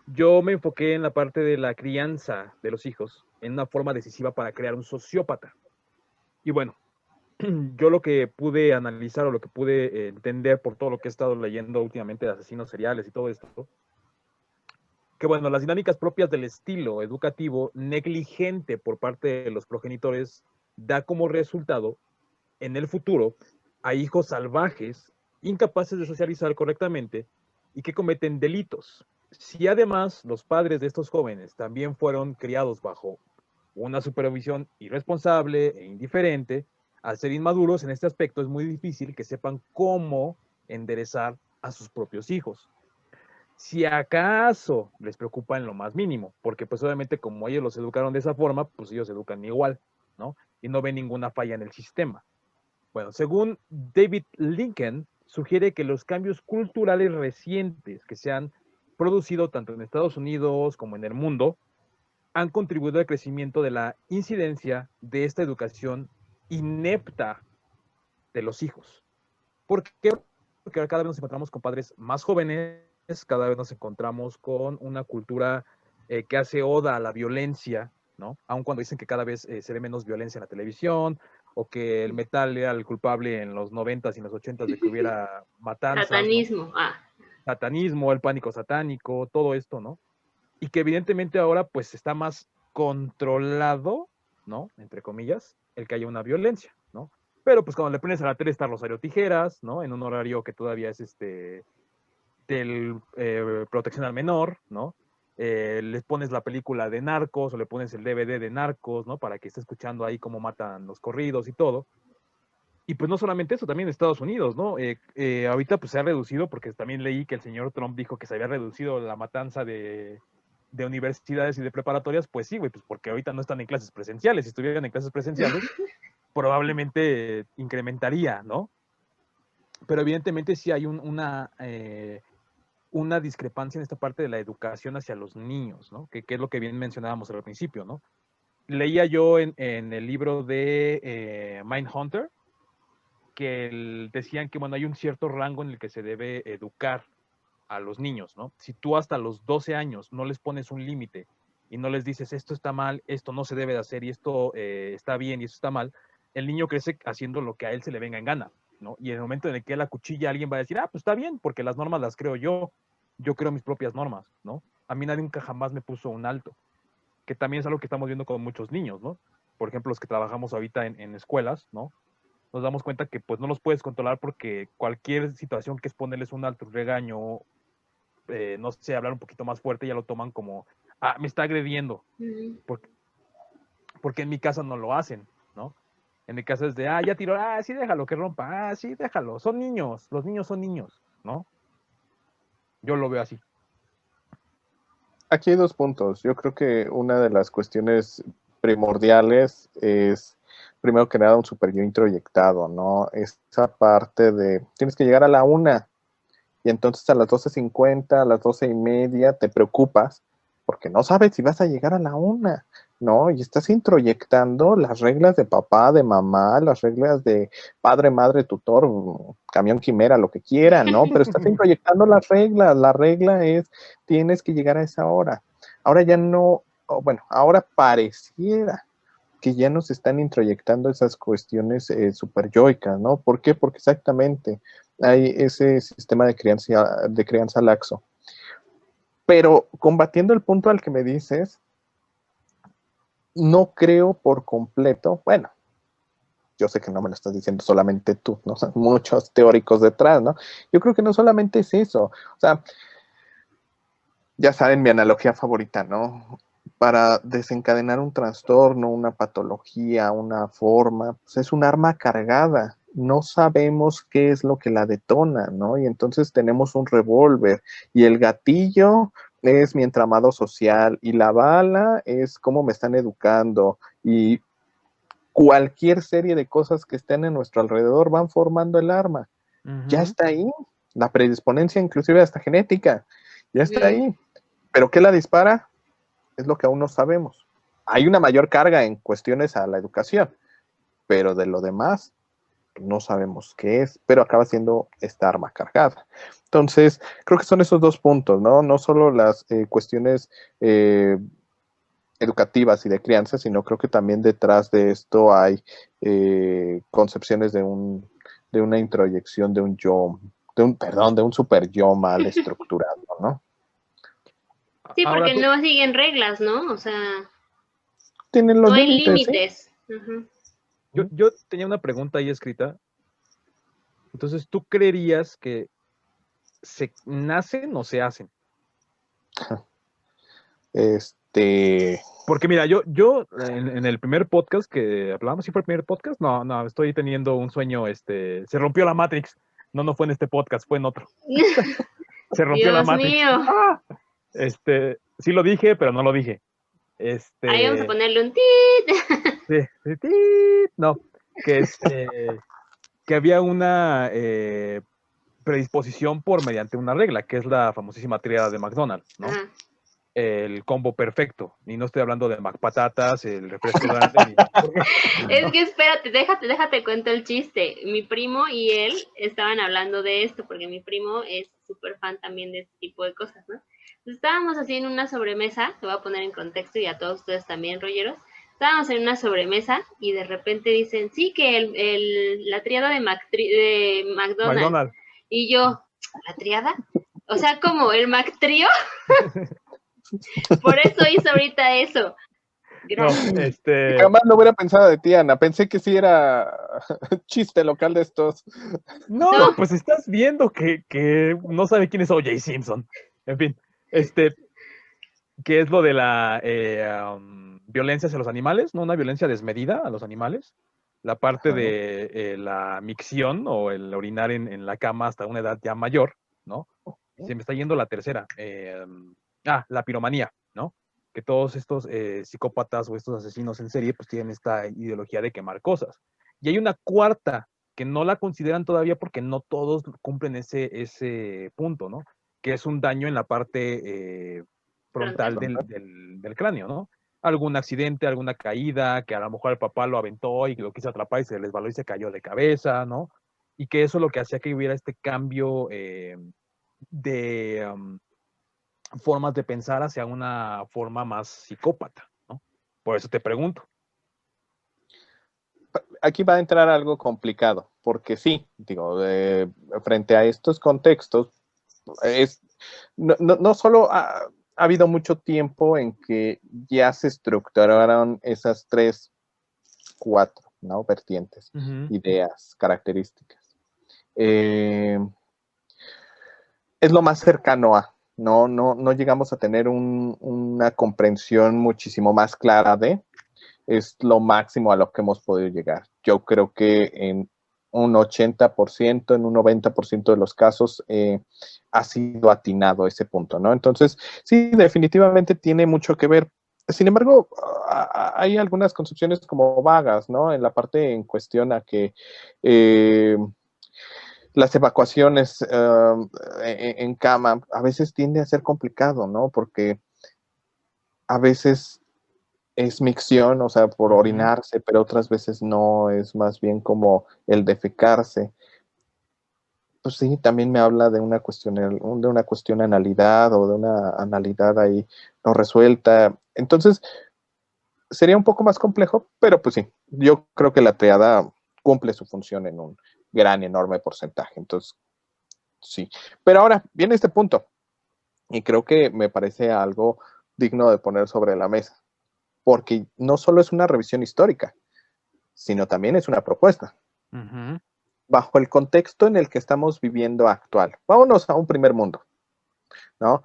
yo me enfoqué en la parte de la crianza de los hijos en una forma decisiva para crear un sociópata. Y bueno, yo lo que pude analizar o lo que pude entender por todo lo que he estado leyendo últimamente de asesinos seriales y todo esto, que bueno, las dinámicas propias del estilo educativo negligente por parte de los progenitores da como resultado en el futuro a hijos salvajes, incapaces de socializar correctamente y que cometen delitos. Si además los padres de estos jóvenes también fueron criados bajo una supervisión irresponsable e indiferente, al ser inmaduros en este aspecto es muy difícil que sepan cómo enderezar a sus propios hijos. Si acaso les preocupa en lo más mínimo, porque pues obviamente como ellos los educaron de esa forma, pues ellos educan igual, ¿no? Y no ven ninguna falla en el sistema. Bueno, según David Lincoln, sugiere que los cambios culturales recientes que se han producido tanto en Estados Unidos como en el mundo han contribuido al crecimiento de la incidencia de esta educación inepta de los hijos. ¿Por qué? Porque cada vez nos encontramos con padres más jóvenes, cada vez nos encontramos con una cultura que hace oda a la violencia, ¿no? Aun cuando dicen que cada vez se ve menos violencia en la televisión, o que el metal era el culpable en los 90s y en los 80s de que hubiera matanzas. Satanismo, ¿no? Satanismo, el pánico satánico, todo esto, ¿no? Y que evidentemente ahora pues está más controlado, ¿no? Entre comillas, el que haya una violencia, ¿no? Pero pues cuando le pones a la tele está Rosario Tijeras, ¿no? En un horario que todavía es del protección al menor, ¿no? Les pones la película de Narcos o le pones el DVD de Narcos, ¿no? Para que esté escuchando ahí cómo matan los corridos y todo. Y pues no solamente eso, también en Estados Unidos, ¿no? Ahorita pues se ha reducido, porque también leí que el señor Trump dijo que se había reducido la matanza de universidades y de preparatorias. Pues sí, güey, pues porque ahorita no están en clases presenciales. Si estuvieran en clases presenciales, probablemente incrementaría, ¿no? Pero evidentemente sí hay una discrepancia en esta parte de la educación hacia los niños, ¿no? Que es lo que bien mencionábamos al principio, ¿no? Leía yo en el libro de Mindhunter que decían que, bueno, hay un cierto rango en el que se debe educar a los niños, ¿no? Si tú hasta los 12 años no les pones un límite y no les dices esto está mal, esto no se debe de hacer y esto está bien y esto está mal, el niño crece haciendo lo que a él se le venga en gana, ¿no? Y en el momento en el que él acuchilla, alguien va a decir, pues está bien, porque las normas las creo yo creo mis propias normas, ¿no? A mí nadie nunca jamás me puso un alto, que también es algo que estamos viendo con muchos niños, ¿no? Por ejemplo, los que trabajamos ahorita en escuelas, ¿no? Nos damos cuenta que pues no los puedes controlar porque cualquier situación que es ponerles un alto regaño, no sé, hablar un poquito más fuerte, ya lo toman como, me está agrediendo, porque en mi casa no lo hacen, ¿no? En mi casa es de, ya tiró, sí déjalo que rompa, sí déjalo, son niños, los niños son niños, ¿no? Yo lo veo así. Aquí hay 2 puntos. Yo creo que una de las cuestiones primordiales es, primero que nada, un super yo introyectado, ¿no? Esa parte de, tienes que llegar a la 1, y entonces a las 12:50, a las 12:30 te preocupas porque no sabes si vas a llegar a la 1, ¿no? Y estás introyectando las reglas de papá, de mamá, las reglas de padre, madre, tutor, camión quimera, lo que quieran, ¿no? Pero estás introyectando las reglas. La regla es, tienes que llegar a esa hora. Ahora ya no, bueno, ahora pareciera que ya nos están introyectando esas cuestiones super yoicas, ¿no? ¿Por qué? Porque exactamente hay ese sistema de crianza laxo. Pero combatiendo el punto al que me dices, no creo por completo, bueno, yo sé que no me lo estás diciendo solamente tú, ¿no? Son muchos teóricos detrás, ¿no? Yo creo que no solamente es eso, o sea, ya saben mi analogía favorita, ¿no? Para desencadenar un trastorno, una patología, una forma, pues es un arma cargada. No sabemos qué es lo que la detona, ¿no? Y entonces tenemos un revólver y el gatillo es mi entramado social y la bala es cómo me están educando y cualquier serie de cosas que estén en nuestro alrededor van formando el arma. Ya está ahí, la predisponencia inclusive hasta genética, ya está ahí. ¿Pero qué la dispara? Es lo que aún no sabemos. Hay una mayor carga en cuestiones a la educación, pero de lo demás no sabemos qué es, pero acaba siendo esta arma cargada. Entonces, creo que son esos 2 puntos, ¿no? No solo las cuestiones educativas y de crianza, sino creo que también detrás de esto hay concepciones de una introyección de un yo, de un super yo mal estructurado, ¿no? Sí, porque no siguen reglas, ¿no? O sea, tienen los no hay límites. ¿sí? Yo tenía una pregunta ahí escrita. Entonces, ¿tú creerías que se nacen o se hacen? Porque mira, yo en el primer podcast que hablamos, ¿sí fue el primer podcast? No, estoy teniendo un sueño, se rompió la Matrix. No fue en este podcast, fue en otro. Se rompió la Matrix. Dios mío. Sí lo dije, pero no lo dije. Ahí vamos a ponerle un tit. Sí, tit. No, que había una predisposición por mediante una regla, que es la famosísima tríada de McDonald's, ¿no? Ajá. El combo perfecto. Y no estoy hablando de McPatatas, el refresco grande. Es que espérate, déjate cuento el chiste. Mi primo y él estaban hablando de esto, porque mi primo es súper fan también de este tipo de cosas, ¿no? Entonces, estábamos así en una sobremesa, te voy a poner en contexto y a todos ustedes también, rolleros. Estábamos en una sobremesa y de repente dicen, sí, que la triada de McDonald's. Y yo, ¿la triada? O sea, como el McTrío. Por eso hizo ahorita eso. Gracias. Jamás lo hubiera pensado de ti, Ana. Pensé que sí era chiste local de estos. No, pues estás viendo que no sabe quién es O.J. Simpson. En fin, ¿qué es lo de la violencia hacia los animales? ¿No? Una violencia desmedida a los animales. La parte de la micción o el orinar en la cama hasta una edad ya mayor, ¿no? Se me está yendo la tercera. La piromanía, ¿no? Que todos estos psicópatas o estos asesinos en serie pues tienen esta ideología de quemar cosas. Y hay una cuarta que no la consideran todavía porque no todos cumplen ese punto, ¿no? Que es un daño en la parte frontal del cráneo, ¿no? Algún accidente, alguna caída, que a lo mejor el papá lo aventó y lo quiso atrapar y se resbaló y se cayó de cabeza, ¿no? Y que eso es lo que hacía que hubiera este cambio de formas de pensar hacia una forma más psicópata, ¿no? Por eso te pregunto. aquí va a entrar algo complicado, porque sí, digo, frente a estos contextos, no solo ha habido mucho tiempo en que ya se estructuraron esas 3, 4, ¿no? Vertientes, ideas, características. Es lo más cercano a, no llegamos a tener una comprensión muchísimo más clara es lo máximo a lo que hemos podido llegar. Yo creo que en un 80%, en un 90% de los casos ha sido atinado ese punto, ¿no? Entonces, sí, definitivamente tiene mucho que ver. Sin embargo, hay algunas concepciones como vagas, ¿no? En la parte en cuestión a que las evacuaciones en cama a veces tiende a ser complicado, ¿no? Porque a veces es micción, o sea, por orinarse, pero otras veces no, es más bien como el defecarse. Pues sí, también me habla de una cuestionalidad o de una analidad ahí no resuelta. Entonces, sería un poco más complejo, pero pues sí, yo creo que la triada cumple su función en un gran, enorme porcentaje. Entonces, sí. Pero ahora viene este punto, y creo que me parece algo digno de poner sobre la mesa, porque no solo es una revisión histórica, sino también es una propuesta. Bajo el contexto en el que estamos viviendo actual. Vámonos a un primer mundo, ¿no?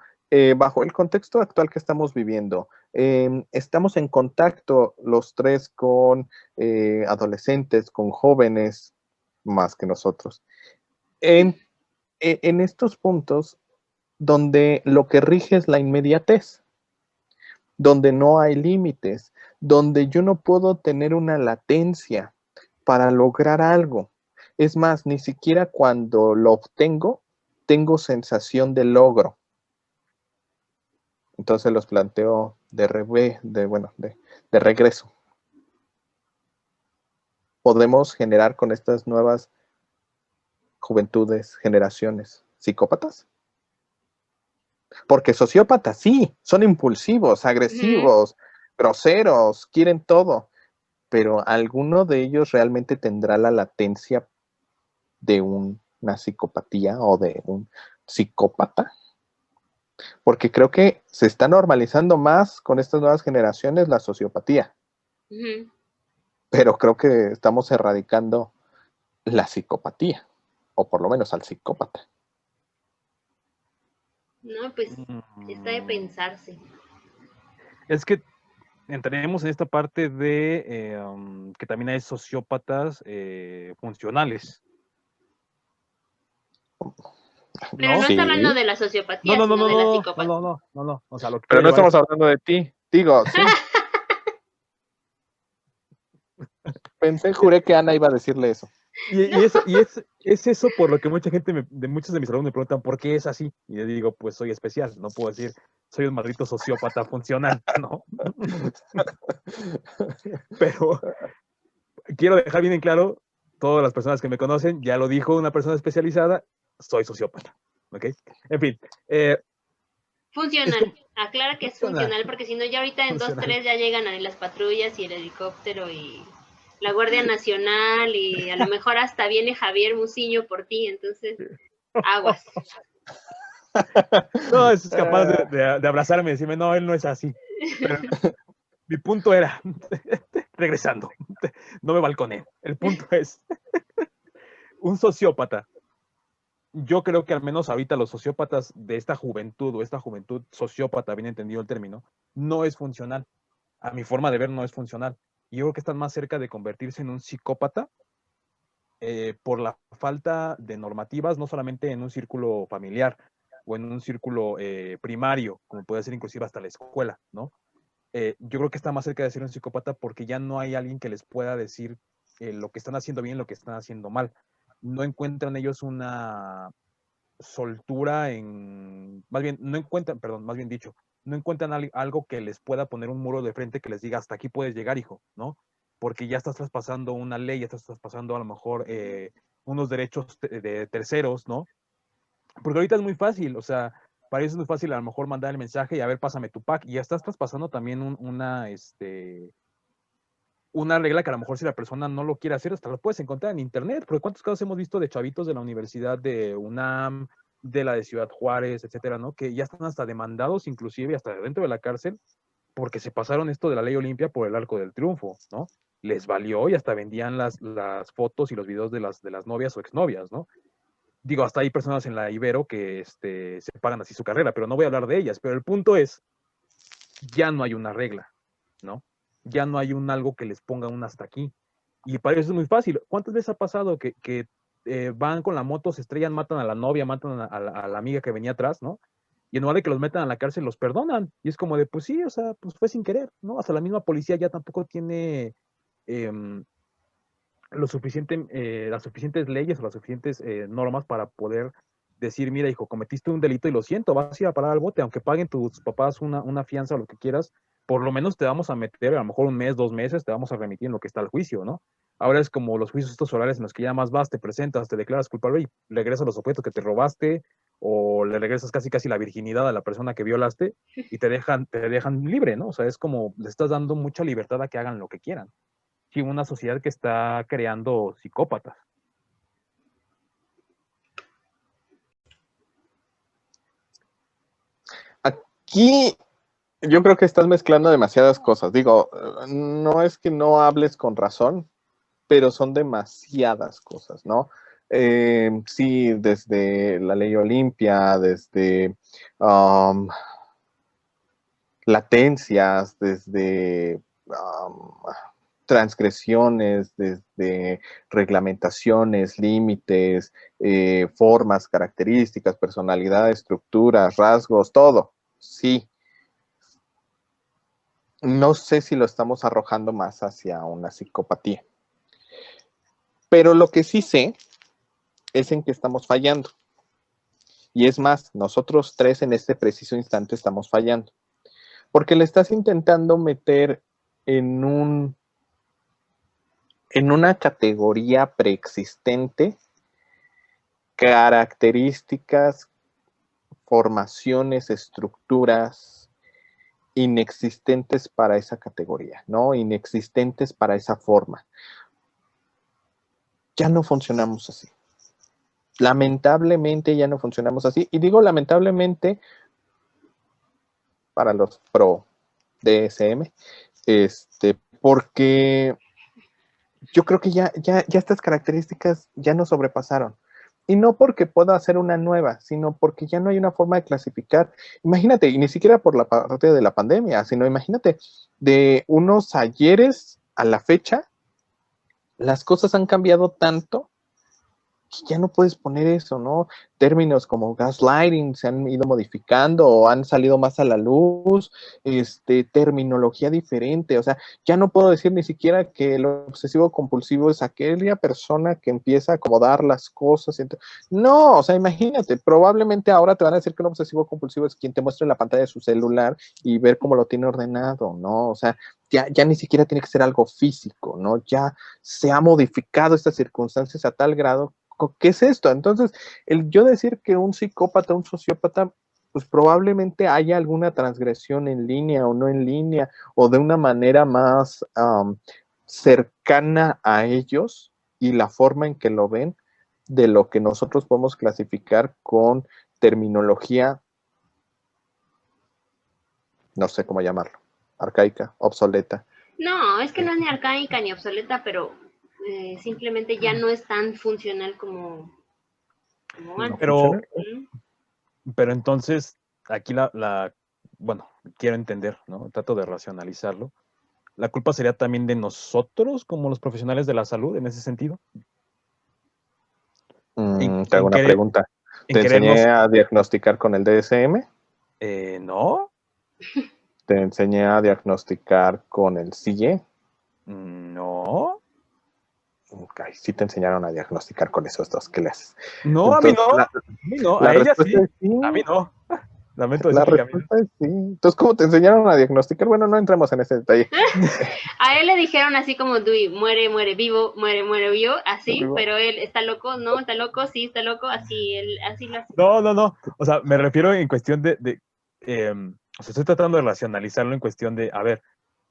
Bajo el contexto actual que estamos viviendo, estamos en contacto los tres con adolescentes, con jóvenes, más que nosotros. En estos puntos donde lo que rige es la inmediatez, donde no hay límites, donde yo no puedo tener una latencia para lograr algo. Es más, ni siquiera cuando lo obtengo, tengo sensación de logro. Entonces los planteo de regreso. ¿Podemos generar con estas nuevas juventudes, generaciones, psicópatas? Porque sociópatas, sí, son impulsivos, agresivos, groseros, quieren todo, pero ¿alguno de ellos realmente tendrá la latencia de una psicopatía o de un psicópata? Porque creo que se está normalizando más con estas nuevas generaciones la sociopatía. Pero creo que estamos erradicando la psicopatía, o por lo menos al psicópata. No, pues está de pensarse. Es que entraremos en esta parte de que también hay sociópatas funcionales. Pero no está hablando de la sociopatía, sino de la psicopatía. No. O sea, lo que pero no estamos hablando de ti. Digo, sí. Juré que Ana iba a decirle eso. Es eso por lo que mucha gente, muchos de mis alumnos me preguntan por qué es así. Y yo digo, pues soy especial, no puedo decir, soy un maldito sociópata funcional, ¿no? Pero quiero dejar bien en claro, todas las personas que me conocen, ya lo dijo una persona especializada, soy sociópata, ¿ok? En fin. Funcional, aclara que es funcional, porque si no ya ahorita en 2, 3 ya llegan ahí las patrullas y el helicóptero y la Guardia Nacional y a lo mejor hasta viene Javier Musiño por ti, entonces aguas. No, es capaz de abrazarme y decirme, no, él no es así. Pero mi punto era, regresando, no me balconé. El punto es, un sociópata, yo creo que al menos ahorita los sociópatas de esta juventud, o esta juventud sociópata, bien entendido el término, no es funcional. A mi forma de ver, no es funcional. Y yo creo que están más cerca de convertirse en un psicópata por la falta de normativas, no solamente en un círculo familiar o en un círculo primario, como puede ser inclusive hasta la escuela, ¿no? Yo creo que está más cerca de ser un psicópata porque ya no hay alguien que les pueda decir lo que están haciendo bien, lo que están haciendo mal. No encuentran ellos una soltura más bien dicho, no encuentran algo que les pueda poner un muro de frente que les diga hasta aquí puedes llegar, hijo, ¿no? Porque ya estás traspasando una ley, ya estás traspasando a lo mejor unos derechos de terceros, ¿no? Porque ahorita es muy fácil, o sea, para ellos es muy fácil a lo mejor mandar el mensaje y a ver, pásame tu pack, y ya estás traspasando también una regla que a lo mejor si la persona no lo quiere hacer, hasta lo puedes encontrar en internet, porque ¿cuántos casos hemos visto de chavitos de la Universidad de UNAM, de la de Ciudad Juárez, etcétera, ¿no? Que ya están hasta demandados, inclusive hasta dentro de la cárcel, porque se pasaron esto de la ley Olimpia por el Arco del Triunfo, ¿no? Les valió y hasta vendían las fotos y los videos de las novias o exnovias, ¿no? Digo, hasta hay personas en la Ibero que se pagan así su carrera, pero no voy a hablar de ellas. Pero el punto es, ya no hay una regla, ¿no? Ya no hay un algo que les ponga un hasta aquí. Y para eso es muy fácil. ¿Cuántas veces ha pasado que van con la moto, se estrellan, matan a la novia, matan a la amiga que venía atrás, ¿no? Y en lugar de que los metan a la cárcel, los perdonan. Y es como de, pues sí, o sea, pues fue sin querer, ¿no? Hasta la misma policía ya tampoco tiene las suficientes leyes o las suficientes normas para poder decir, mira, hijo, cometiste un delito y lo siento, vas a ir a parar al bote, aunque paguen tus papás una fianza o lo que quieras, por lo menos te vamos a meter, a lo mejor un mes, 2 meses, te vamos a remitir en lo que está el juicio, ¿no? Ahora es como los juicios estos orales en los que ya más vas, te presentas, te declaras culpable y regresas los objetos que te robaste o le regresas casi la virginidad a la persona que violaste y te dejan libre, ¿no? O sea, es como le estás dando mucha libertad a que hagan lo que quieran. Sí, una sociedad que está creando psicópatas. Aquí yo creo que estás mezclando demasiadas cosas. Digo, no es que no hables con razón, pero son demasiadas cosas, ¿no? Sí, desde la ley Olimpia, desde latencias, desde transgresiones, desde reglamentaciones, límites, formas, características, personalidad, estructuras, rasgos, todo. Sí. No sé si lo estamos arrojando más hacia una psicopatía. Pero lo que sí sé es en que estamos fallando. Y es más, nosotros tres en este preciso instante estamos fallando. Porque le estás intentando meter en una categoría preexistente características, formaciones, estructuras inexistentes para esa categoría, ¿no? Inexistentes para esa forma. Ya no funcionamos así. Lamentablemente ya no funcionamos así. Y digo lamentablemente para los pro DSM, porque yo creo que ya estas características ya nos sobrepasaron. Y no porque pueda hacer una nueva, sino porque ya no hay una forma de clasificar. Imagínate, y ni siquiera por la parte de la pandemia, sino imagínate, de unos ayeres a la fecha, las cosas han cambiado tanto que ya no puedes poner eso, ¿no? Términos como gaslighting se han ido modificando o han salido más a la luz, terminología diferente, o sea, ya no puedo decir ni siquiera que el obsesivo compulsivo es aquella persona que empieza a acomodar las cosas. No, o sea, imagínate, probablemente ahora te van a decir que un obsesivo compulsivo es quien te muestra en la pantalla de su celular y ver cómo lo tiene ordenado, ¿no? O sea, ya ni siquiera tiene que ser algo físico, ¿no? Ya se ha modificado estas circunstancias a tal grado. ¿Qué es esto? Entonces, el yo decir que un psicópata, un sociópata, pues probablemente haya alguna transgresión en línea o no en línea, o de una manera más cercana a ellos y la forma en que lo ven, de lo que nosotros podemos clasificar con terminología, no sé cómo llamarlo, arcaica, obsoleta. No, es que no es ni arcaica ni obsoleta, pero simplemente ya no es tan funcional como antes. Pero entonces, aquí bueno, quiero entender, ¿no? Trato de racionalizarlo. ¿La culpa sería también de nosotros como los profesionales de la salud en ese sentido? Te hago una pregunta. ¿Te enseñé a diagnosticar con el DSM? No. ¿Te enseñé a diagnosticar con el CIE? No. Okay, sí te enseñaron a diagnosticar con esos dos. ¿Qué le haces? No, entonces, a mí no. A ella sí. A mí no. Lamento decirte que a mí no. Es sí. Entonces, ¿cómo te enseñaron a diagnosticar? Bueno, no entremos en ese detalle. A él le dijeron así como Dewey, muere, vivo, muere, vivo, así, pero él está loco, no, está loco, sí, está loco, así, así lo hace. No. O sea, me refiero en cuestión o sea, estoy tratando de racionalizarlo en cuestión de, a ver,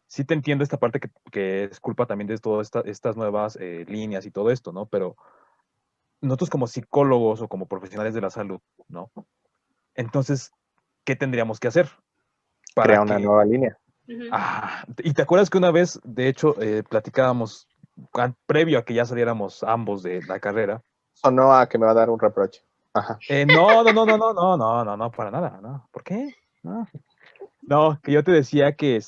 sí te entiendo esta parte que es culpa también de todas estas nuevas líneas y todo esto, ¿no? Pero nosotros como psicólogos o como profesionales de la salud, ¿no? Entonces, ¿qué tendríamos que hacer para Crea una que... nueva línea. Y te acuerdas que una vez, de hecho, platicábamos previo a que ya saliéramos ambos de la carrera. Sonó a que me va a dar un reproche. Ajá. No, para nada, ¿no? ¿Por qué? No, que yo te decía que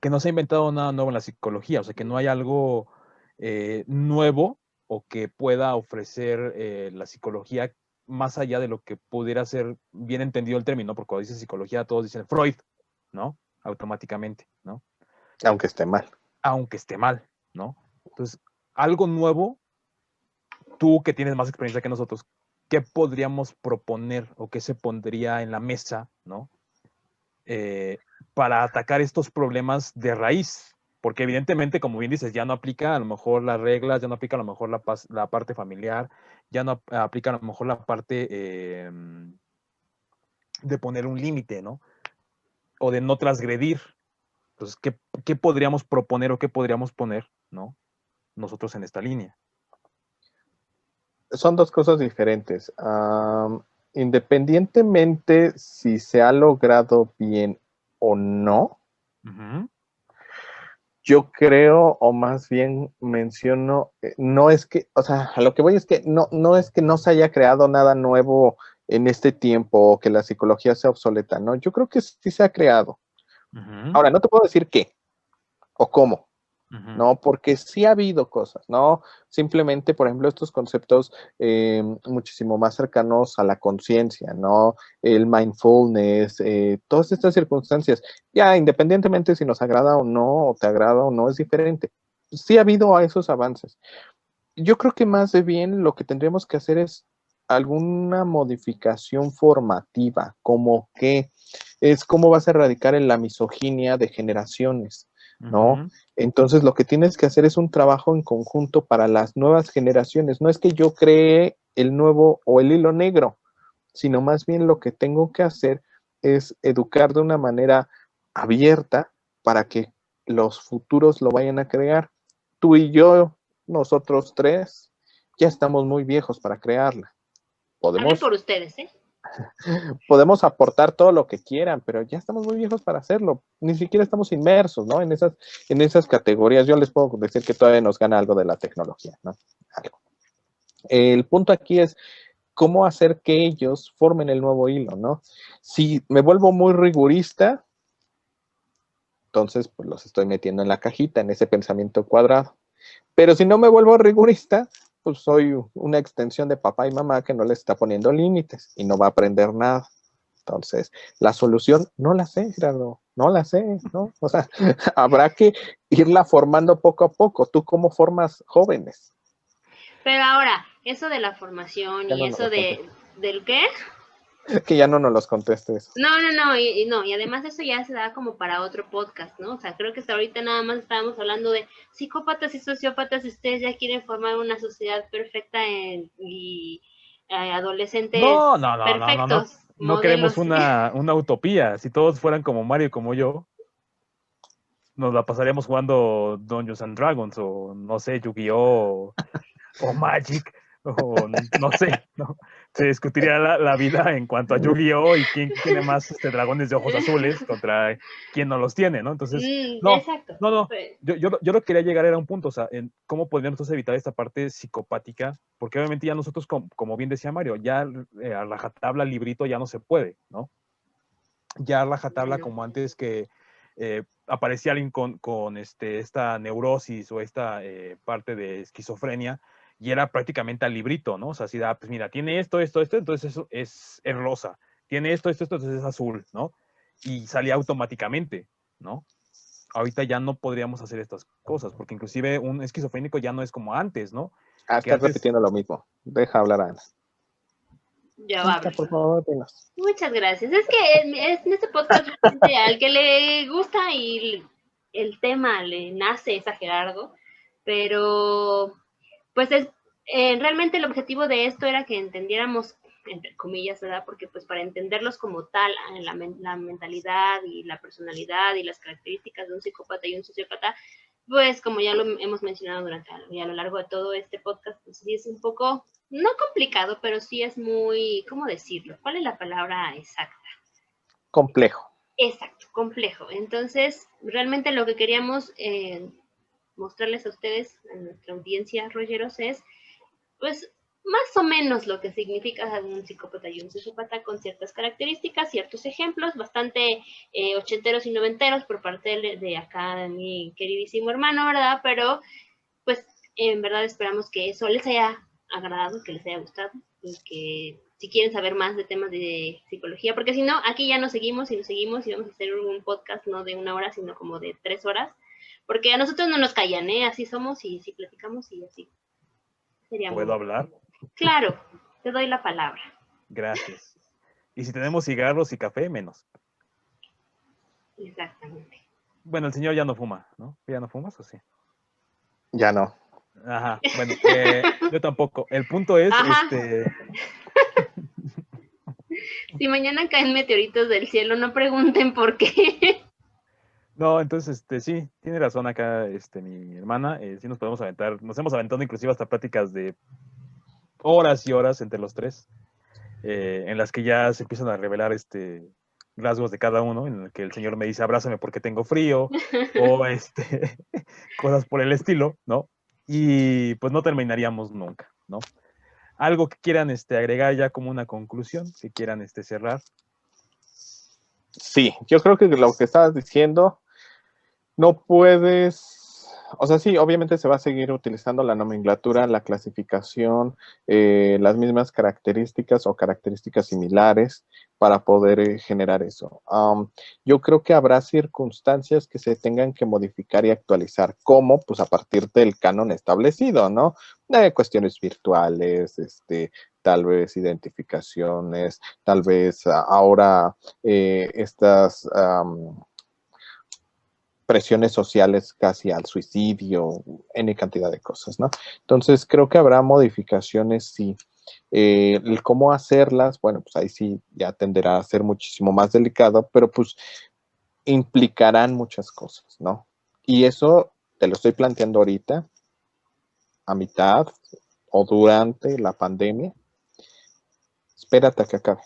que no se ha inventado nada nuevo en la psicología, o sea, que no hay algo nuevo o que pueda ofrecer la psicología más allá de lo que pudiera ser bien entendido el término, porque cuando dices psicología todos dicen Freud, ¿no? Automáticamente, ¿no? Aunque esté mal. Aunque esté mal, ¿no? Entonces, algo nuevo, tú que tienes más experiencia que nosotros, ¿qué podríamos proponer o qué se pondría en la mesa, ¿no? Para atacar estos problemas de raíz, porque evidentemente, como bien dices, ya no aplica a lo mejor las reglas, ya no aplica a lo mejor la parte familiar, ya no aplica a lo mejor la parte de poner un límite, ¿no? O de no transgredir. Entonces, ¿qué podríamos proponer o qué podríamos poner, ¿no? Nosotros en esta línea. Son dos cosas diferentes. Independientemente si se ha logrado bien o no, yo creo, o más bien menciono, no es que, o sea, a lo que voy es que no es que no se haya creado nada nuevo en este tiempo o que la psicología sea obsoleta, ¿no? Yo creo que sí se ha creado. Ahora, no te puedo decir qué o cómo, ¿no? Porque sí ha habido cosas, ¿no? Simplemente, por ejemplo, estos conceptos muchísimo más cercanos a la conciencia, ¿no? El mindfulness, todas estas circunstancias, ya independientemente si nos agrada o no, o te agrada o no, es diferente. Sí ha habido esos avances. Yo creo que más de bien lo que tendríamos que hacer es alguna modificación formativa, como que es cómo vas a erradicar en la misoginia de generaciones, ¿no? Entonces lo que tienes que hacer es un trabajo en conjunto para las nuevas generaciones. No es que yo cree el nuevo o el hilo negro, sino más bien lo que tengo que hacer es educar de una manera abierta para que los futuros lo vayan a crear. Tú y yo, nosotros tres, ya estamos muy viejos para crearla. Hable por ustedes, ¿eh? Podemos aportar todo lo que quieran, pero ya estamos muy viejos para hacerlo. Ni siquiera estamos inmersos, ¿no? En esas categorías. Yo les puedo decir que todavía nos gana algo de la tecnología, ¿no? Algo. El punto aquí es cómo hacer que ellos formen el nuevo hilo, ¿no? Si me vuelvo muy rigurista, entonces pues los estoy metiendo en la cajita, en ese pensamiento cuadrado. Pero si no me vuelvo rigurista, pues soy una extensión de papá y mamá que no les está poniendo límites y no va a aprender nada. Entonces, la solución no la sé, Gerardo, no la sé, ¿no? O sea, habrá que irla formando poco a poco. ¿Tú cómo formas jóvenes? Pero ahora, eso de la formación y eso ¿del qué? Que ya no nos los contestes. No, y además eso ya se da como para otro podcast, ¿no? O sea, creo que hasta ahorita nada más estábamos hablando de psicópatas y sociópatas, y ustedes ya quieren formar una sociedad perfecta y adolescentes perfectos. No queremos una utopía. Si todos fueran como Mario y como yo, nos la pasaríamos jugando Dungeons and Dragons o, no sé, Yu-Gi-Oh! O Magic, o no sé, ¿no? Se discutiría la vida en cuanto a Yu-Gi-Oh! Y quién tiene más dragones de ojos azules contra quién no los tiene, ¿no? Entonces, exacto. Yo lo que quería llegar era un punto, o sea, en cómo podríamos nosotros evitar esta parte psicopática, porque obviamente ya nosotros, como bien decía Mario, ya a rajatabla, librito ya no se puede, ¿no? Ya a rajatabla como antes que aparecía alguien con esta neurosis o esta parte de esquizofrenia, y era prácticamente al librito, ¿no? O sea, así, pues mira, tiene esto, entonces eso es rosa. Tiene esto, entonces es azul, ¿no? Y salía automáticamente, ¿no? Ahorita ya no podríamos hacer estas cosas, porque inclusive un esquizofrénico ya no es como antes, ¿no? Estás repitiendo lo mismo. Deja hablar a Ana. Ya va. Por favor, dinos. Muchas gracias. Es que en este podcast al que le gusta y el tema le nace es a Gerardo, pero pues realmente el objetivo de esto era que entendiéramos entre comillas, ¿verdad? Porque pues para entenderlos como tal, la mentalidad y la personalidad y las características de un psicópata y un sociópata, pues como ya lo hemos mencionado durante a lo largo de todo este podcast, pues sí es un poco, no complicado, pero sí es muy, ¿cómo decirlo? ¿Cuál es la palabra exacta? Complejo. Exacto, complejo. Entonces, realmente lo que queríamos mostrarles a ustedes, a nuestra audiencia, rolleros, es pues más o menos lo que significa un psicópata y un sociópata con ciertas características, ciertos ejemplos, bastante ochenteros y noventeros por parte de acá de mi queridísimo hermano, ¿verdad? Pero pues en verdad esperamos que eso les haya agradado, que les haya gustado y que si quieren saber más de temas de psicología, porque si no, aquí ya nos seguimos y vamos a hacer un podcast no de 1 hora, sino como de 3 horas, porque a nosotros no nos callan, ¿eh? Así somos y sí platicamos y así. Sería ¿Puedo hablar? Claro, te doy la palabra. Gracias. Y si tenemos cigarros y café, menos. Exactamente. Bueno, el señor ya no fuma, ¿no? ¿Ya no fumas o sí? Ya no. Ajá, bueno, yo tampoco. El punto es, Ajá. Si mañana caen meteoritos del cielo, no pregunten por qué. No, entonces, sí, tiene razón acá, mi hermana, sí nos podemos aventar, nos hemos aventado inclusive hasta pláticas de horas y horas entre los tres, en las que ya se empiezan a revelar, rasgos de cada uno, en el que el señor me dice, abrázame porque tengo frío, o, cosas por el estilo, ¿no? Y pues no terminaríamos nunca, ¿no? Algo que quieran, agregar ya como una conclusión, que quieran, cerrar. Sí, yo creo que lo que estabas diciendo, no puedes, o sea, sí, obviamente se va a seguir utilizando la nomenclatura, la clasificación, las mismas características o características similares para poder generar eso. Yo creo que habrá circunstancias que se tengan que modificar y actualizar, como pues a partir del canon establecido, ¿no? Cuestiones virtuales, tal vez identificaciones, tal vez ahora estas presiones sociales casi al suicidio, N cantidad de cosas, ¿no? Entonces creo que habrá modificaciones, sí. El cómo hacerlas, bueno, pues ahí sí ya tenderá a ser muchísimo más delicado, pero pues implicarán muchas cosas, ¿no? Y eso te lo estoy planteando ahorita, a mitad o durante la pandemia. Espérate a que acabe.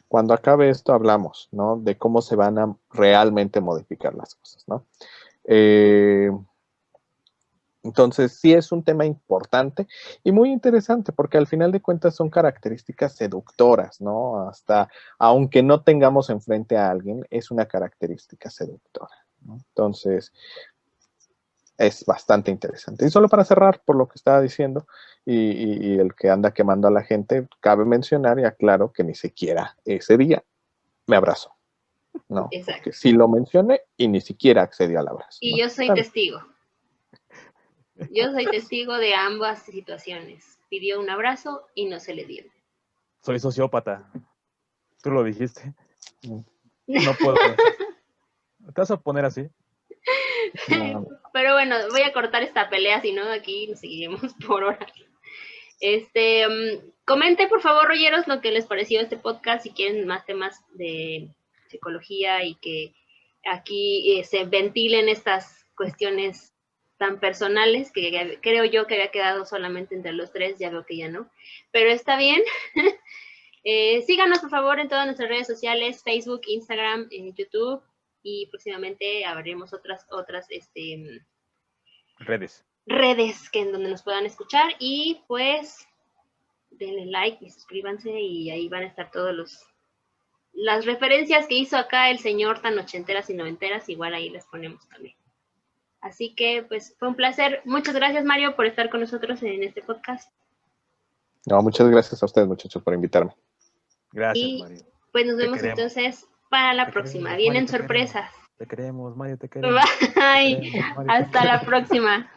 Cuando acabe esto hablamos, ¿no? De cómo se van a realmente modificar las cosas, ¿no? Entonces, sí es un tema importante y muy interesante porque al final de cuentas son características seductoras, ¿no? Hasta, aunque no tengamos enfrente a alguien, es una característica seductora, ¿no? Entonces, es bastante interesante. Y solo para cerrar por lo que estaba diciendo y el que anda quemando a la gente, cabe mencionar y aclaro que ni siquiera ese día me abrazó, ¿no? Exacto. Porque sí lo mencioné y ni siquiera accedió al abrazo, Y ¿no? yo soy testigo. Yo soy testigo de ambas situaciones. Pidió un abrazo y no se le dio. Soy sociópata. Tú lo dijiste. No puedo decir. ¿Te vas a poner así? No. Pero bueno, voy a cortar esta pelea, si no, aquí nos seguiremos por horas. Comente, por favor, rolleros, lo que les pareció este podcast, si quieren más temas de psicología y que aquí se ventilen estas cuestiones tan personales, que creo yo que había quedado solamente entre los tres, ya veo que ya no, pero está bien. Síganos, por favor, en todas nuestras redes sociales, Facebook, Instagram, YouTube, y próximamente abriremos otras redes que en donde nos puedan escuchar, y pues denle like y suscríbanse y ahí van a estar las referencias que hizo acá el señor tan ochenteras y noventeras, igual ahí las ponemos también. Así que pues fue un placer. Muchas gracias, Mario, por estar con nosotros en este podcast. No, muchas gracias a ustedes, muchachos, por invitarme. Gracias, Y Mario. pues nos vemos entonces para la próxima. Vienen Mario, sorpresas. Te queremos, Mario, te queremos. Bye. Te queremos, Mario, Hasta la próxima.